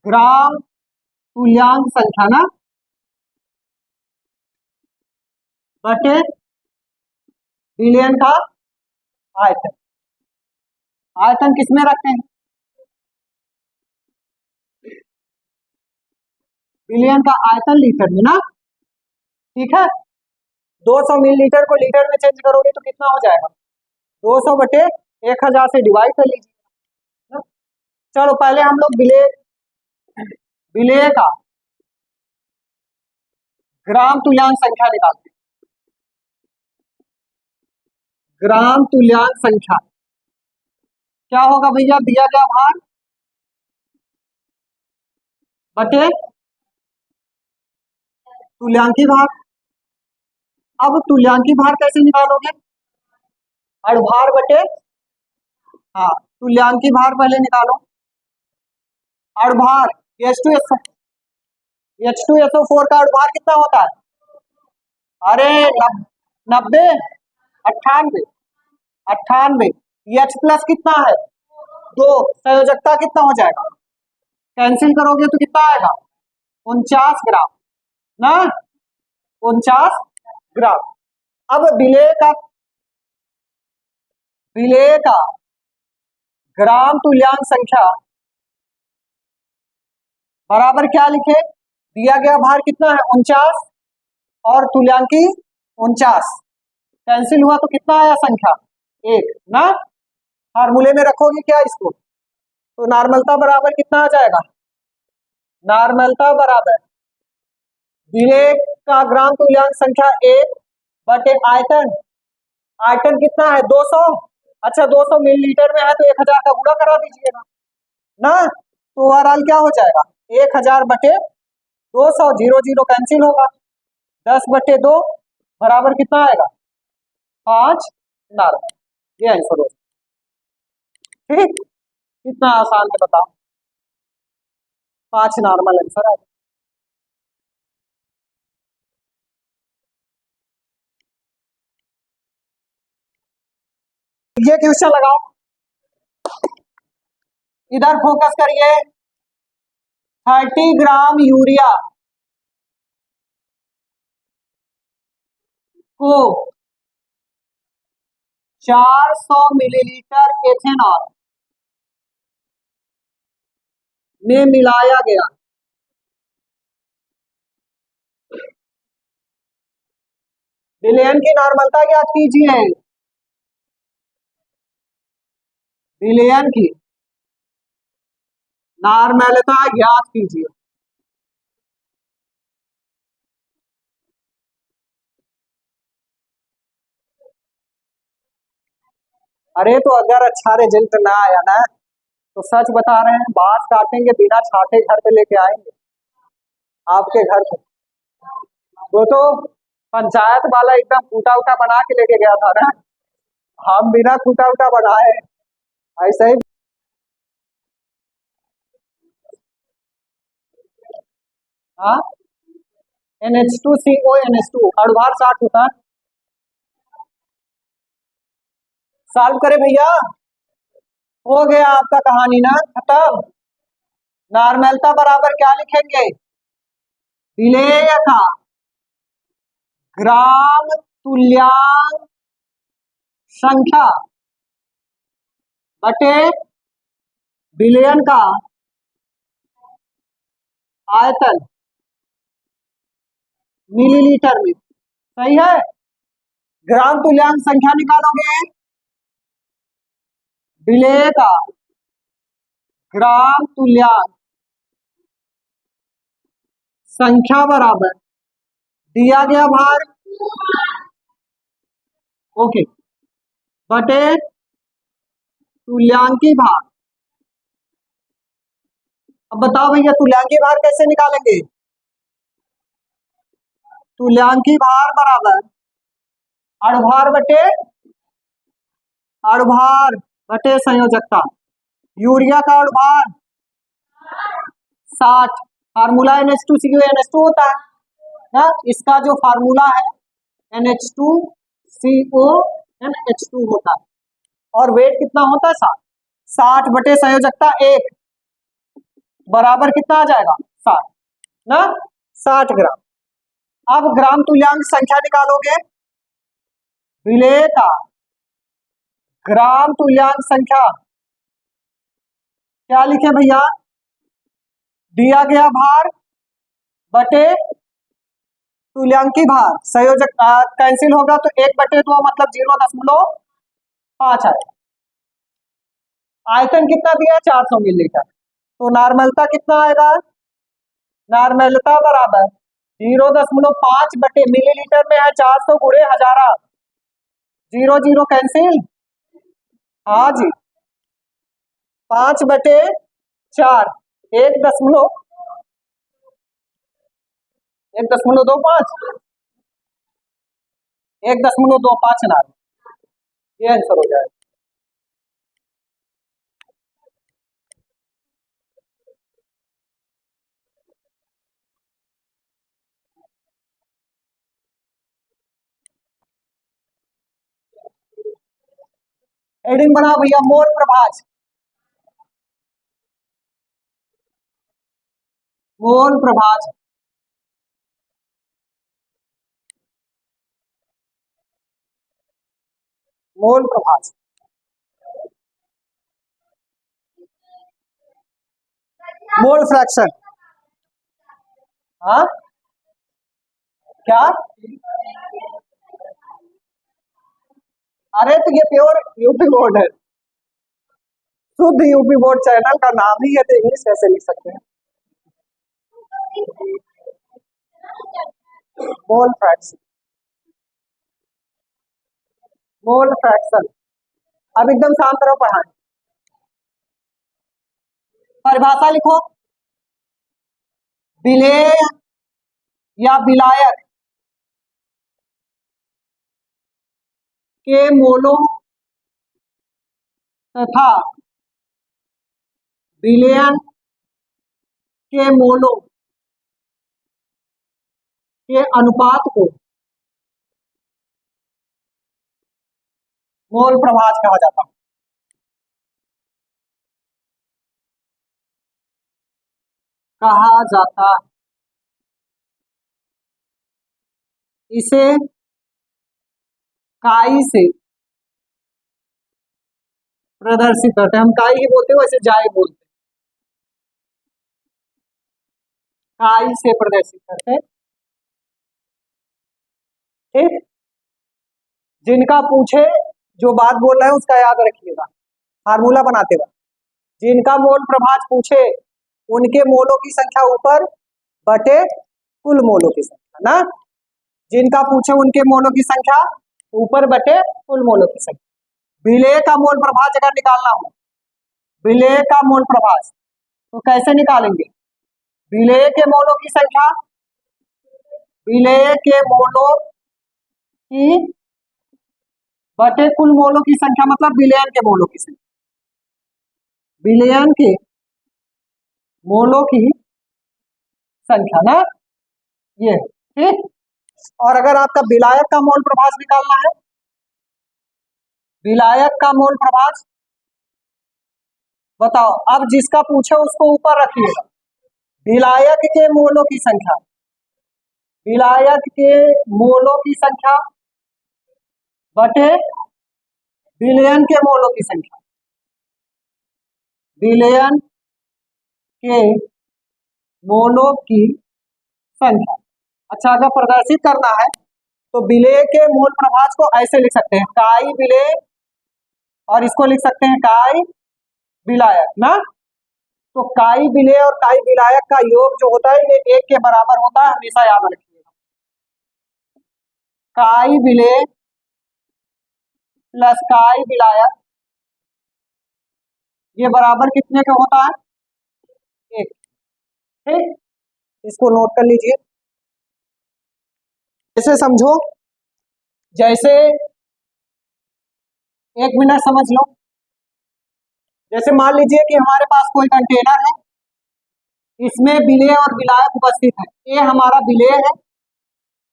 ग्राम तुल्यांक संख्या ना बटे विलयन का आयतन। आयतन किसमें रखते हैं? विलयन का आयतन लीटर में ना। ठीक है, 200 मिलीलीटर को लीटर में चेंज करोगे तो कितना हो जाएगा? 200 बटे 1000 से डिवाइड कर लीजिए। चलो पहले हम लोग विलेय का ग्राम तुल्यांक संख्या निकालते हैं। ग्राम तुल्यांक संख्या क्या होगा भैया? दिया गया भार बटे तुल्यांकी भार। अब तुल्यांकी भार कैसे निकालोगे? अड़भार बटे, हाँ तुल्यांकी भार पहले निकालो। अड़भार H2SO4 का अड़भार कितना होता है? अरे 90 98 H प्लस कितना है? 2। संयोजकता कितना हो जाएगा? कैंसिल करोगे तो कितना आएगा? 49 ग्राम ना, 49 ग्राम। अब विलेय का ग्राम तुल्यांक संख्या बराबर क्या लिखे? दिया गया भार कितना है? 49 और तुल्यांकी 49, कैंसिल हुआ तो कितना आया संख्या? 1 ना। फार्मूले में रखोगे क्या इसको? तो नॉर्मलता बराबर कितना आ जाएगा? नॉर्मलता बराबर विलेय का ग्राम तुल्यांक संख्या 1 बटे आयतन। आयतन कितना है? 200 अच्छा 200 मिलीलीटर में है तो 1000 का गुणा करा दीजिएगा ना, तो ओवरऑल क्या हो जाएगा 1000 बटे 200, जीरो जीरो कैंसिल होगा, 10/2 बराबर कितना आएगा 5 नॉर्मल। ये आंसर हो ठीक, कितना आसान है बताओ, 5 नॉर्मल आंसर है। ये क्वेश्चन लगाओ, इधर फोकस करिए। 30 ग्राम यूरिया को 400 मिलीलीटर एथेनॉल में मिलाया गया, विलयन की नॉर्मलता ज्ञात कीजिए, विलयन की नॉर्मलता ज्ञात कीजिए। अरे तो अगर अच्छा रिजल्ट ना आया ना तो सच बता रहे हैं, बात काटेंगे बिना छाटे घर पे लेके आएंगे आपके घर पे। वो तो पंचायत वाला एकदम कूटा उटा बना के लेके गया था ना, हम बिना कूटा उटा बनाए ऐसे ही। हाँ NH2CO NH2 अणुभार 60 होता है। सॉल्व करे भैया, हो गया आपका कहानी ना खत्म। नॉर्मलता बराबर क्या लिखेंगे, विलेय का ग्राम तुल्यांक संख्या बटे विलयन का आयतन मिलीलीटर में, सही है। ग्राम तुल्यांक संख्या निकालोगे, विलेय का ग्राम तुल्यांक संख्या बराबर दिया गया भार, ओके, बटे तुल्यांकी भार। अब बताओ भैया तुल्यांकी भार कैसे निकालेंगे, तुल्यांकी भार बराबर अणुभार बटे अणुभार बटे संयोजकता। यूरिया का अणुभार 60, फार्मूला NH2CO NH2 होता है ना, इसका जो फार्मूला है NH2CONH2 होता है, और वेट कितना होता है 60, 60 बटे संयोजकता 1 बराबर कितना आ जाएगा 60 ना, 60 ग्राम। अब ग्राम तुल्यांक संख्या निकालोगे, विलेय का ग्राम तुल्यांक संख्या क्या लिखे भैया, दिया गया भार बटे तुल्यांकी भार, संयोजक कैंसिल होगा तो 1/2 मतलब 0.5 आएगा। आयतन कितना दिया 400 मिलीलीटर, तो नॉर्मलता कितना आएगा, नॉर्मलता बराबर 0.5 बटे मिलीलीटर में है 400 गुणे हजारा, जीरो जीरो कैंसिल, हाँ जी 5/4, 1.25, 1.25 नार, ये आंसर हो जाएगा। हेडिंग बना भैया, मोल प्रभाज, मोल प्रभाज, मोल प्रभाज, मोल फ्रैक्शन, हाँ क्या, अरे तो ये प्योर यूपी बोर्ड है, शुद्ध यूपी बोर्ड चैनल का नाम ही है तो इंग्लिश कैसे लिख सकते हैं। मोल फ्रैक्शन, मोल फ्रैक्शन अब एकदम शांत रहो, पढ़ाएं। परिभाषा लिखो। विलेय या विलायक के मोलों तथा विलयन के मोलों के अनुपात को मोल प्रभाज कहा जाता है। इसे काई से प्रदर्शित करते हैं। हम काई ही बोलते हैं, वैसे जाए बोलते हैं। काई से प्रदर्शित करते हैं। ठीक, जिनका पूछे जो बात बोल रहे हैं उसका याद रखिएगा, फार्मूला बनाते वक्त। जिनका मोल प्रभाज पूछे उनके मोलों की संख्या ऊपर बटे कुल मोलों की संख्या ना। जिनका पूछे उनके मोलों की संख्या ऊपर बटे कुल मोलों की संख्या। विलेय का मोल प्रभाज अगर निकालना हो, विलेय का मोल प्रभाज तो कैसे निकालेंगे? विलेय के मोलों की संख्या, विलेय के मोलों की बटे कुल मोलों की संख्या, मतलब विलयन के मोलों की संख्या, विलयन के मोलों की संख्या ना, ये ठीक। और अगर आपका विलायक का मोल प्रभाज निकालना है, विलायक का मोल प्रभाज बताओ। अब जिसका पूछे उसको ऊपर रखिएगा। विलायक के मोलों की संख्या, विलायक के मोलों की संख्या बटे विलयन के मोलों की संख्या, विलयन के मोलों की संख्या। अच्छा, अगर प्रदर्शित करना है तो विलेय के मोल प्रभाज को ऐसे लिख सकते हैं, काई विलेय, और इसको लिख सकते हैं काई विलायक ना। तो काई विलेय और काई विलायक का योग जो होता है ये एक के बराबर होता है, हमेशा याद रखिएगा। काई विलेय प्लस काई विलायक ये बराबर कितने का होता है? एक। ठीक, इसको नोट कर लीजिए। जैसे समझो, जैसे एक मिनट समझ लो। जैसे मान लीजिए कि हमारे पास कोई कंटेनर है, इसमें विलेय और विलायक उपस्थित है। ए हमारा विलेय है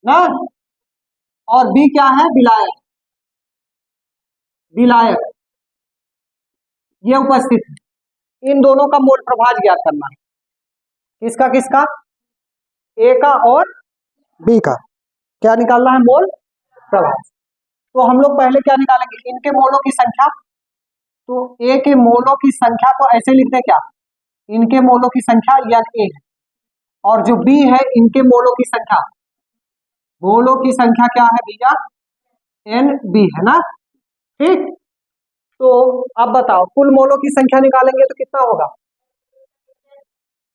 ना, और बी क्या है? विलायक। विलायक ये उपस्थित है। इन दोनों का मोल प्रभाज ज्ञात करना है। किसका किसका? ए का और बी का। क्या निकालना है? मोल प्रभाज। तो हम लोग पहले क्या निकालेंगे? इनके मोलों की संख्या। तो ए के मोलों की संख्या को ऐसे लिखते हैं, क्या? इनके मोलों की संख्या यान ए है, और जो बी है इनके मोलों की संख्या, मोलों की संख्या क्या है भैया? एन बी है ना। ठीक, तो अब बताओ कुल मोलों की संख्या निकालेंगे तो कितना होगा?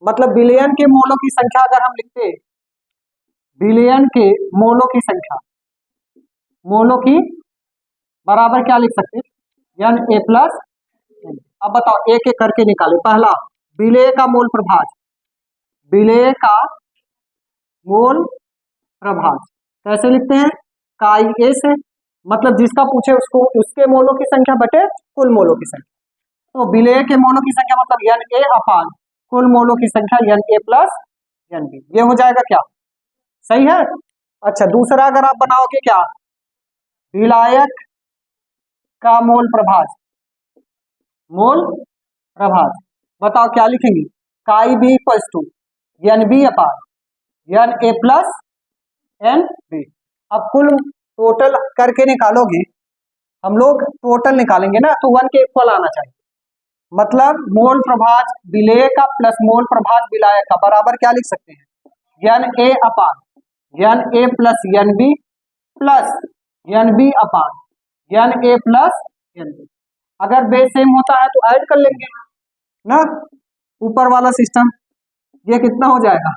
मतलब विलयन के मोलों की संख्या अगर हम लिखते हैं, विलयन के मोलों की संख्या, मोलों की बराबर क्या लिख सकते हैं? यान ए प्लस। अब बताओ एक एक करके निकाले। पहला विलेय का मोल प्रभाज, विलेय का मोल प्रभाज कैसे लिखते हैं? काई ए से, मतलब जिसका पूछे उसको उसके मोलों की संख्या बटे कुल मोलों की संख्या। तो विलेय के मोलों की संख्या मतलब यन ए अपान कुल मोलों की संख्या यन ए प्लस यन बी। ये हो जाएगा क्या? सही है। अच्छा, दूसरा अगर आप बनाओगे क्या? विलायक का मोल प्रभाज, मोल प्रभाज बताओ क्या लिखेंगे? Chi B equals to n B upon n A plus n B. अब कुल टोटल करके निकालोगे, हम लोग टोटल निकालेंगे ना, तो 1 के इक्वल आना चाहिए। मतलब मोल प्रभाज विलेय का प्लस मोल प्रभाज विलायक का बराबर क्या लिख सकते हैं? N A upon n A plus n B plus n B upon n A plus n B. अगर बेस सेम होता है तो ऐड कर लेंगे ना, ऊपर वाला सिस्टम। ये कितना हो जाएगा?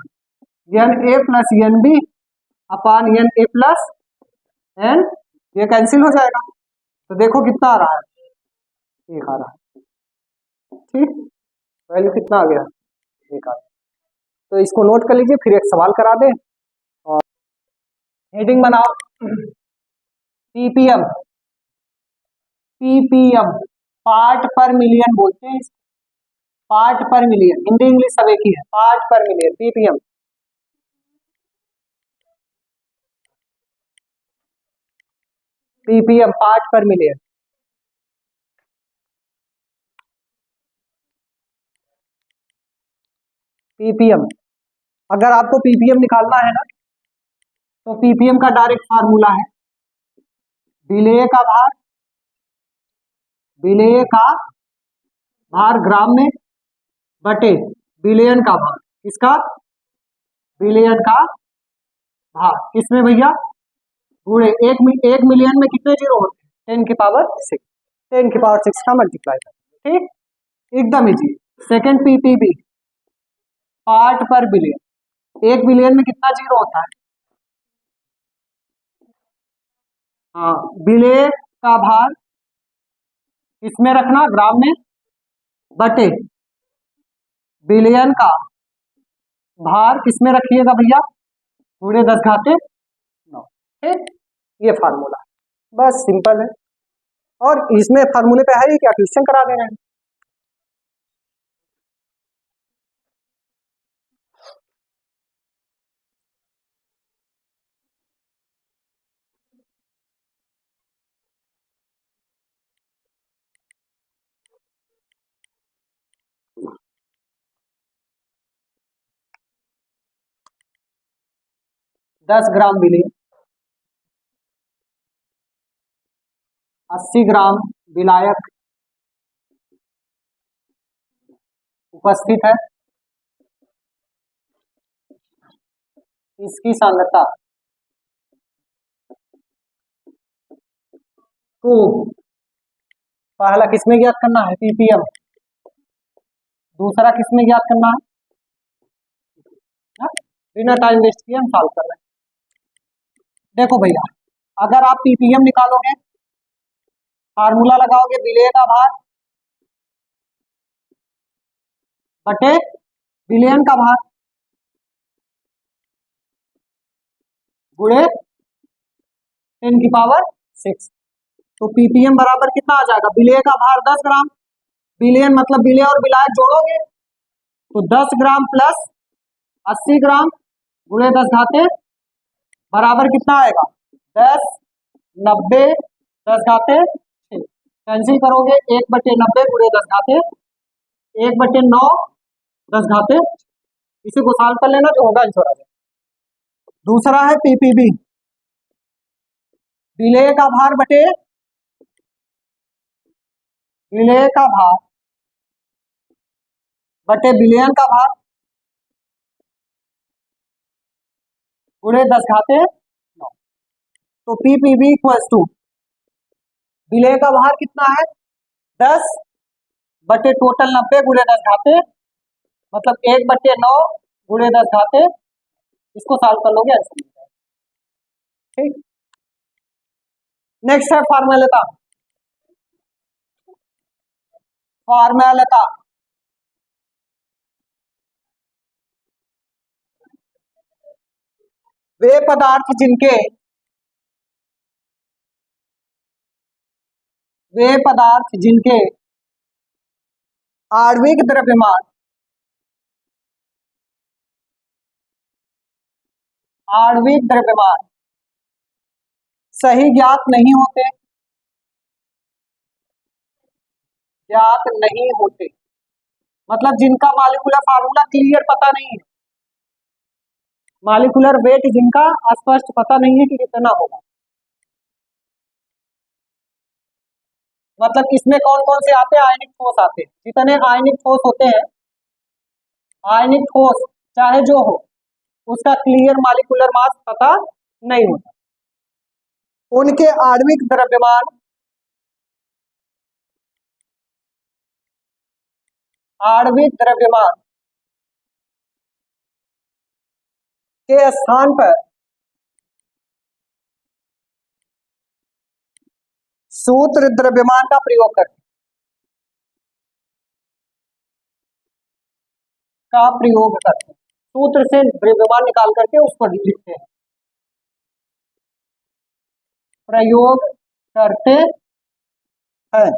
N A plus n B upon n A plus n, ये कैंसिल हो जाएगा। तो देखो कितना आ रहा है, एक आ रहा है, ठीक, वैल्यू कितना आ गया, एक आ रहा है। तो इसको नोट कर लीजिए, फिर एक सवाल करा दें और हेडिंग बनाओ, पीपीएम, पीपीएम पार्ट पर मिलियन बोलते हैं, पार्ट पर मिलियन, हिंदी इंग्लिश सब एक ही है, पार्ट पर मिलियन, पीपीएम। पीपीएम पार्ट पर मिलियन, पीपीएम। अगर आपको पीपीएम निकालना है ना, तो पीपीएम का डायरेक्ट फार्मूला है विलेय का भार, विलेय का भार ग्राम में बटे बिलियन का भार, किसका, बिलियन का भार किसमें भैया, पूरे एक मिलियन में कितने जीरो होते हैं, 10⁶, 10⁶ का मल्टीप्लाई कर, ठीक, एकदम इजी। सेकंड पीपीबी पार्ट पर बिलियन, एक बिलियन में कितना जीरो होता है, हाँ, विलेय का भार इसमें रखना ग्राम में बटे बिलियन का भार किसमें रखिएगा भैया, पूरे 10⁹ ठीक, ये फार्मूला, बस सिंपल है। और इसमें फार्मूले पे है ही क्या, क्वेश्चन करा दे रहे हैं। दस ग्राम विलेय, 80 ग्राम विलायक उपस्थित है, इसकी सांद्रता को पहला किसमें ज्ञात करना है, पीपीएम, दूसरा किसमें ज्ञात करना है, बिना टाइम वेस्ट किए हम सॉल्व कर रहे हैं। देखो भैया, अगर आप पीपीएम निकालोगे, फार्मूला लगाओगे विलेय का भार बटे बिलियन का भार गुणे 10⁶, तो पीपीएम बराबर कितना आ जाएगा, विलेय का भार 10 ग्राम, बिलियन मतलब विलेय और विलायक जोड़ोगे तो 10 ग्राम प्लस 80 ग्राम गुणे 10⁻, बराबर कितना आएगा, 10, 90, 10⁻, कैंसिल करोगे 1/90 गुणे 10⁻, 1/9 10⁻, इसी को सॉल्व कर लेना, जो होगा आंसर आ जाएगा। दूसरा है पीपीबी, विलेय का भार बटे विलेय का भार बटे बिलियन का भार गुणे 10⁻⁹, तो पीपीबी इक्वल्स टू विलेय का भार कितना है 10 बटे टोटल 90 गुणे 10⁻, मतलब 1/9 गुणे 10⁻, इसको सॉल्व कर लोगे आंसर मिल जाएगा, ठीक। नेक्स्ट है फॉर्मूला, फॉर्मूला वे पदार्थ जिनके आणविक द्रव्यमान सही ज्ञात नहीं होते, मतलब जिनका मॉलिक्यूलर फार्मूला क्लियर पता नहीं है, मॉलिक्यूलर वेट जिनका स्पष्ट पता नहीं है कि कितना होगा, मतलब इसमें कौन कौन से आते हैं, आयनिक ठोस आते हैं, जितने आयनिक ठोस होते हैं, आयनिक ठोस चाहे जो हो, उसका क्लियर मॉलिक्यूलर मास पता नहीं होता, उनके आणविक द्रव्यमान के स्थान पर सूत्र द्रव्यमान का प्रयोग करते हैं, का प्रयोग करते हैं, सूत्र से द्रव्यमान निकाल करके उस पर लिखते हैं, प्रयोग करते हैं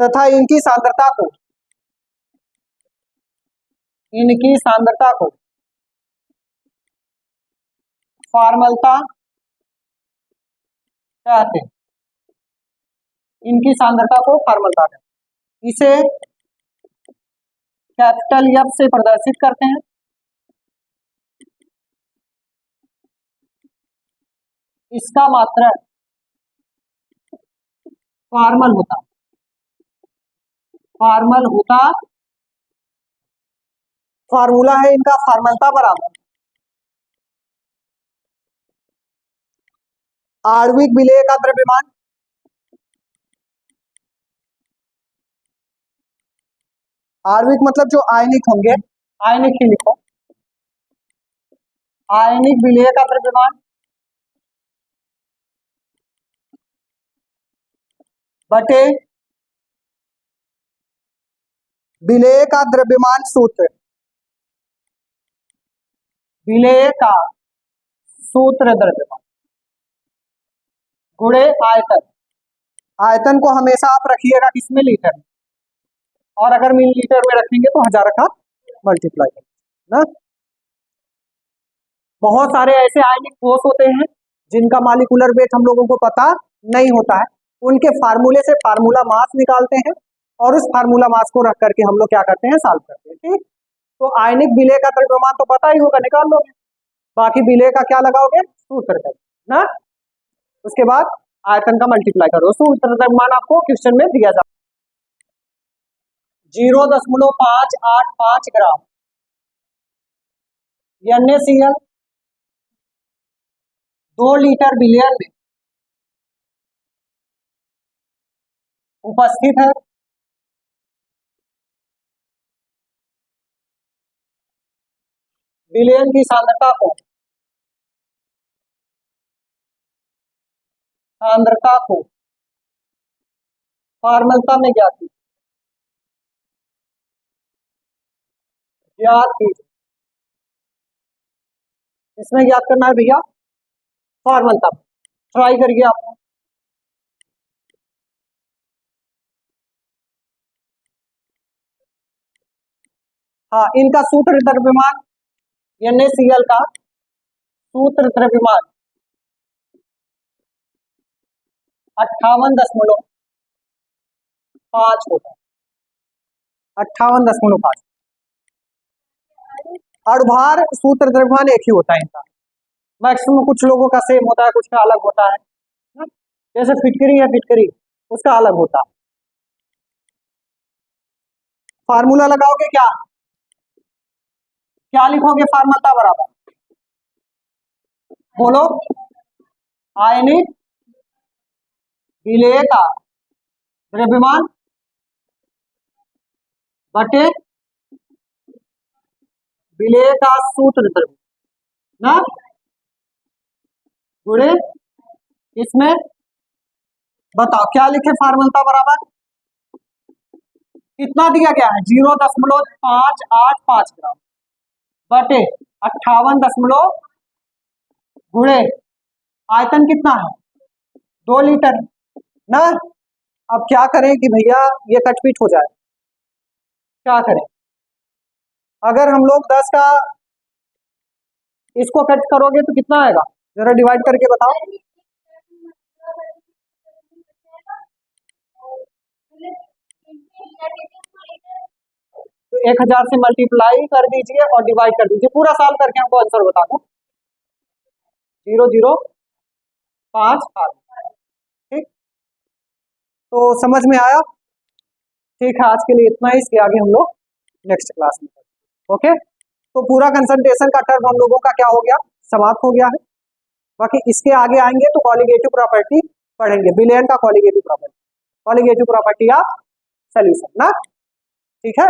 तथा इनकी सांद्रता को फॉर्मलता कहते हैं, इनकी सांद्रता को फॉर्मलता कहते हैं। इसे कैपिटल एफ से प्रदर्शित करते हैं, इसका मात्रक फॉर्मल होता, फार्मूला है इनका फॉर्मलता बराबर आणविक विलेय का द्रव्यमान, आणविक मतलब जो आयनिक होंगे, आयनिक ही लिखो, आयनिक विलेय का द्रव्यमान बटे विलेय का द्रव्यमान सूत्र, विलेय का सूत्र द्रव्यमान गुणे आयतन, आयतन को हमेशा आप रखिएगा किसमें, लीटर में, और अगर मिलीलीटर में रखेंगे तो 1000 का मल्टीप्लाई करेंगे ना। बहुत सारे ऐसे आयनिक ठोस होते हैं जिनका मॉलिक्यूलर वेट हम लोगों को पता नहीं होता है, उनके फार्मूले से फार्मूला मास निकालते हैं और उस फार्मूला मास को रख करके हम लोग क्या करते हैं, सॉल्व करते हैं। ठीक, तो आयनिक विलेय का द्रव्यमान तो पता ही होगा, निकाल लोगे, बाकी विलेय का क्या लगाओगे, सूत्र ना, उसके बाद आयतन का मल्टीप्लाई करो, सूत्र द्रव्यमान आपको क्वेश्चन में दिया जाता है 0.585 ग्राम NaCl 2 लीटर विलेय में उपस्थित है, विलेय की सांद्रता को फॉर्मलता में ज्ञात कीजिए, इसमें ज्ञात करना है भैया फॉर्मलता, ट्राई करिए आप। हाँ, इनका सूत्र द्रव्यमान NaCl का सूत्र द्रव्यमान 58.5 होता है, 58.5। अणुभार सूत्र द्रव्यमान एक ही होता है इनका, मैक्सिमम कुछ लोगों का सेम होता है, कुछ का अलग होता है, जैसे फिटकरी है, फिटकरी उसका अलग होता है। फार्मूला लगाओगे क्या लिखोगे, फॉर्मलता बराबर बोलो, आयनिक विलेय का द्रव्यमान बटे विलेय का सूत्र द्रव्यमान ना, गुणे इसमें बताओ क्या लिखे, फॉर्मलता बराबर कितना दिया गया है, 0.585 ग्राम बटे 58 गुणे आयतन कितना है, 2 लीटर ना। अब क्या करें कि भैया ये कटपीट हो जाए, क्या करें, अगर हम लोग 10 का इसको कट करोगे तो कितना आएगा, जरा डिवाइड करके बताओ। तो 1000 से मल्टीप्लाई कर दीजिए और डिवाइड कर दीजिए, पूरा साल करके हमको आंसर बता दो, 0.005। ठीक, तो समझ में आया, ठीक है, आज के लिए इतना ही, इसके आगे हम लोग नेक्स्ट क्लास में। ओके, तो पूरा कंसंट्रेशन का टर्म हम लोगों का क्या हो गया, समाप्त हो गया है। बाकी इसके आगे आएंगे तो कॉलिगेटिव प्रॉपर्टी पढ़ेंगे, विलेयन का कॉलिगेटिव प्रॉपर्टी ऑफ सॉल्यूशन ना, ठीक है।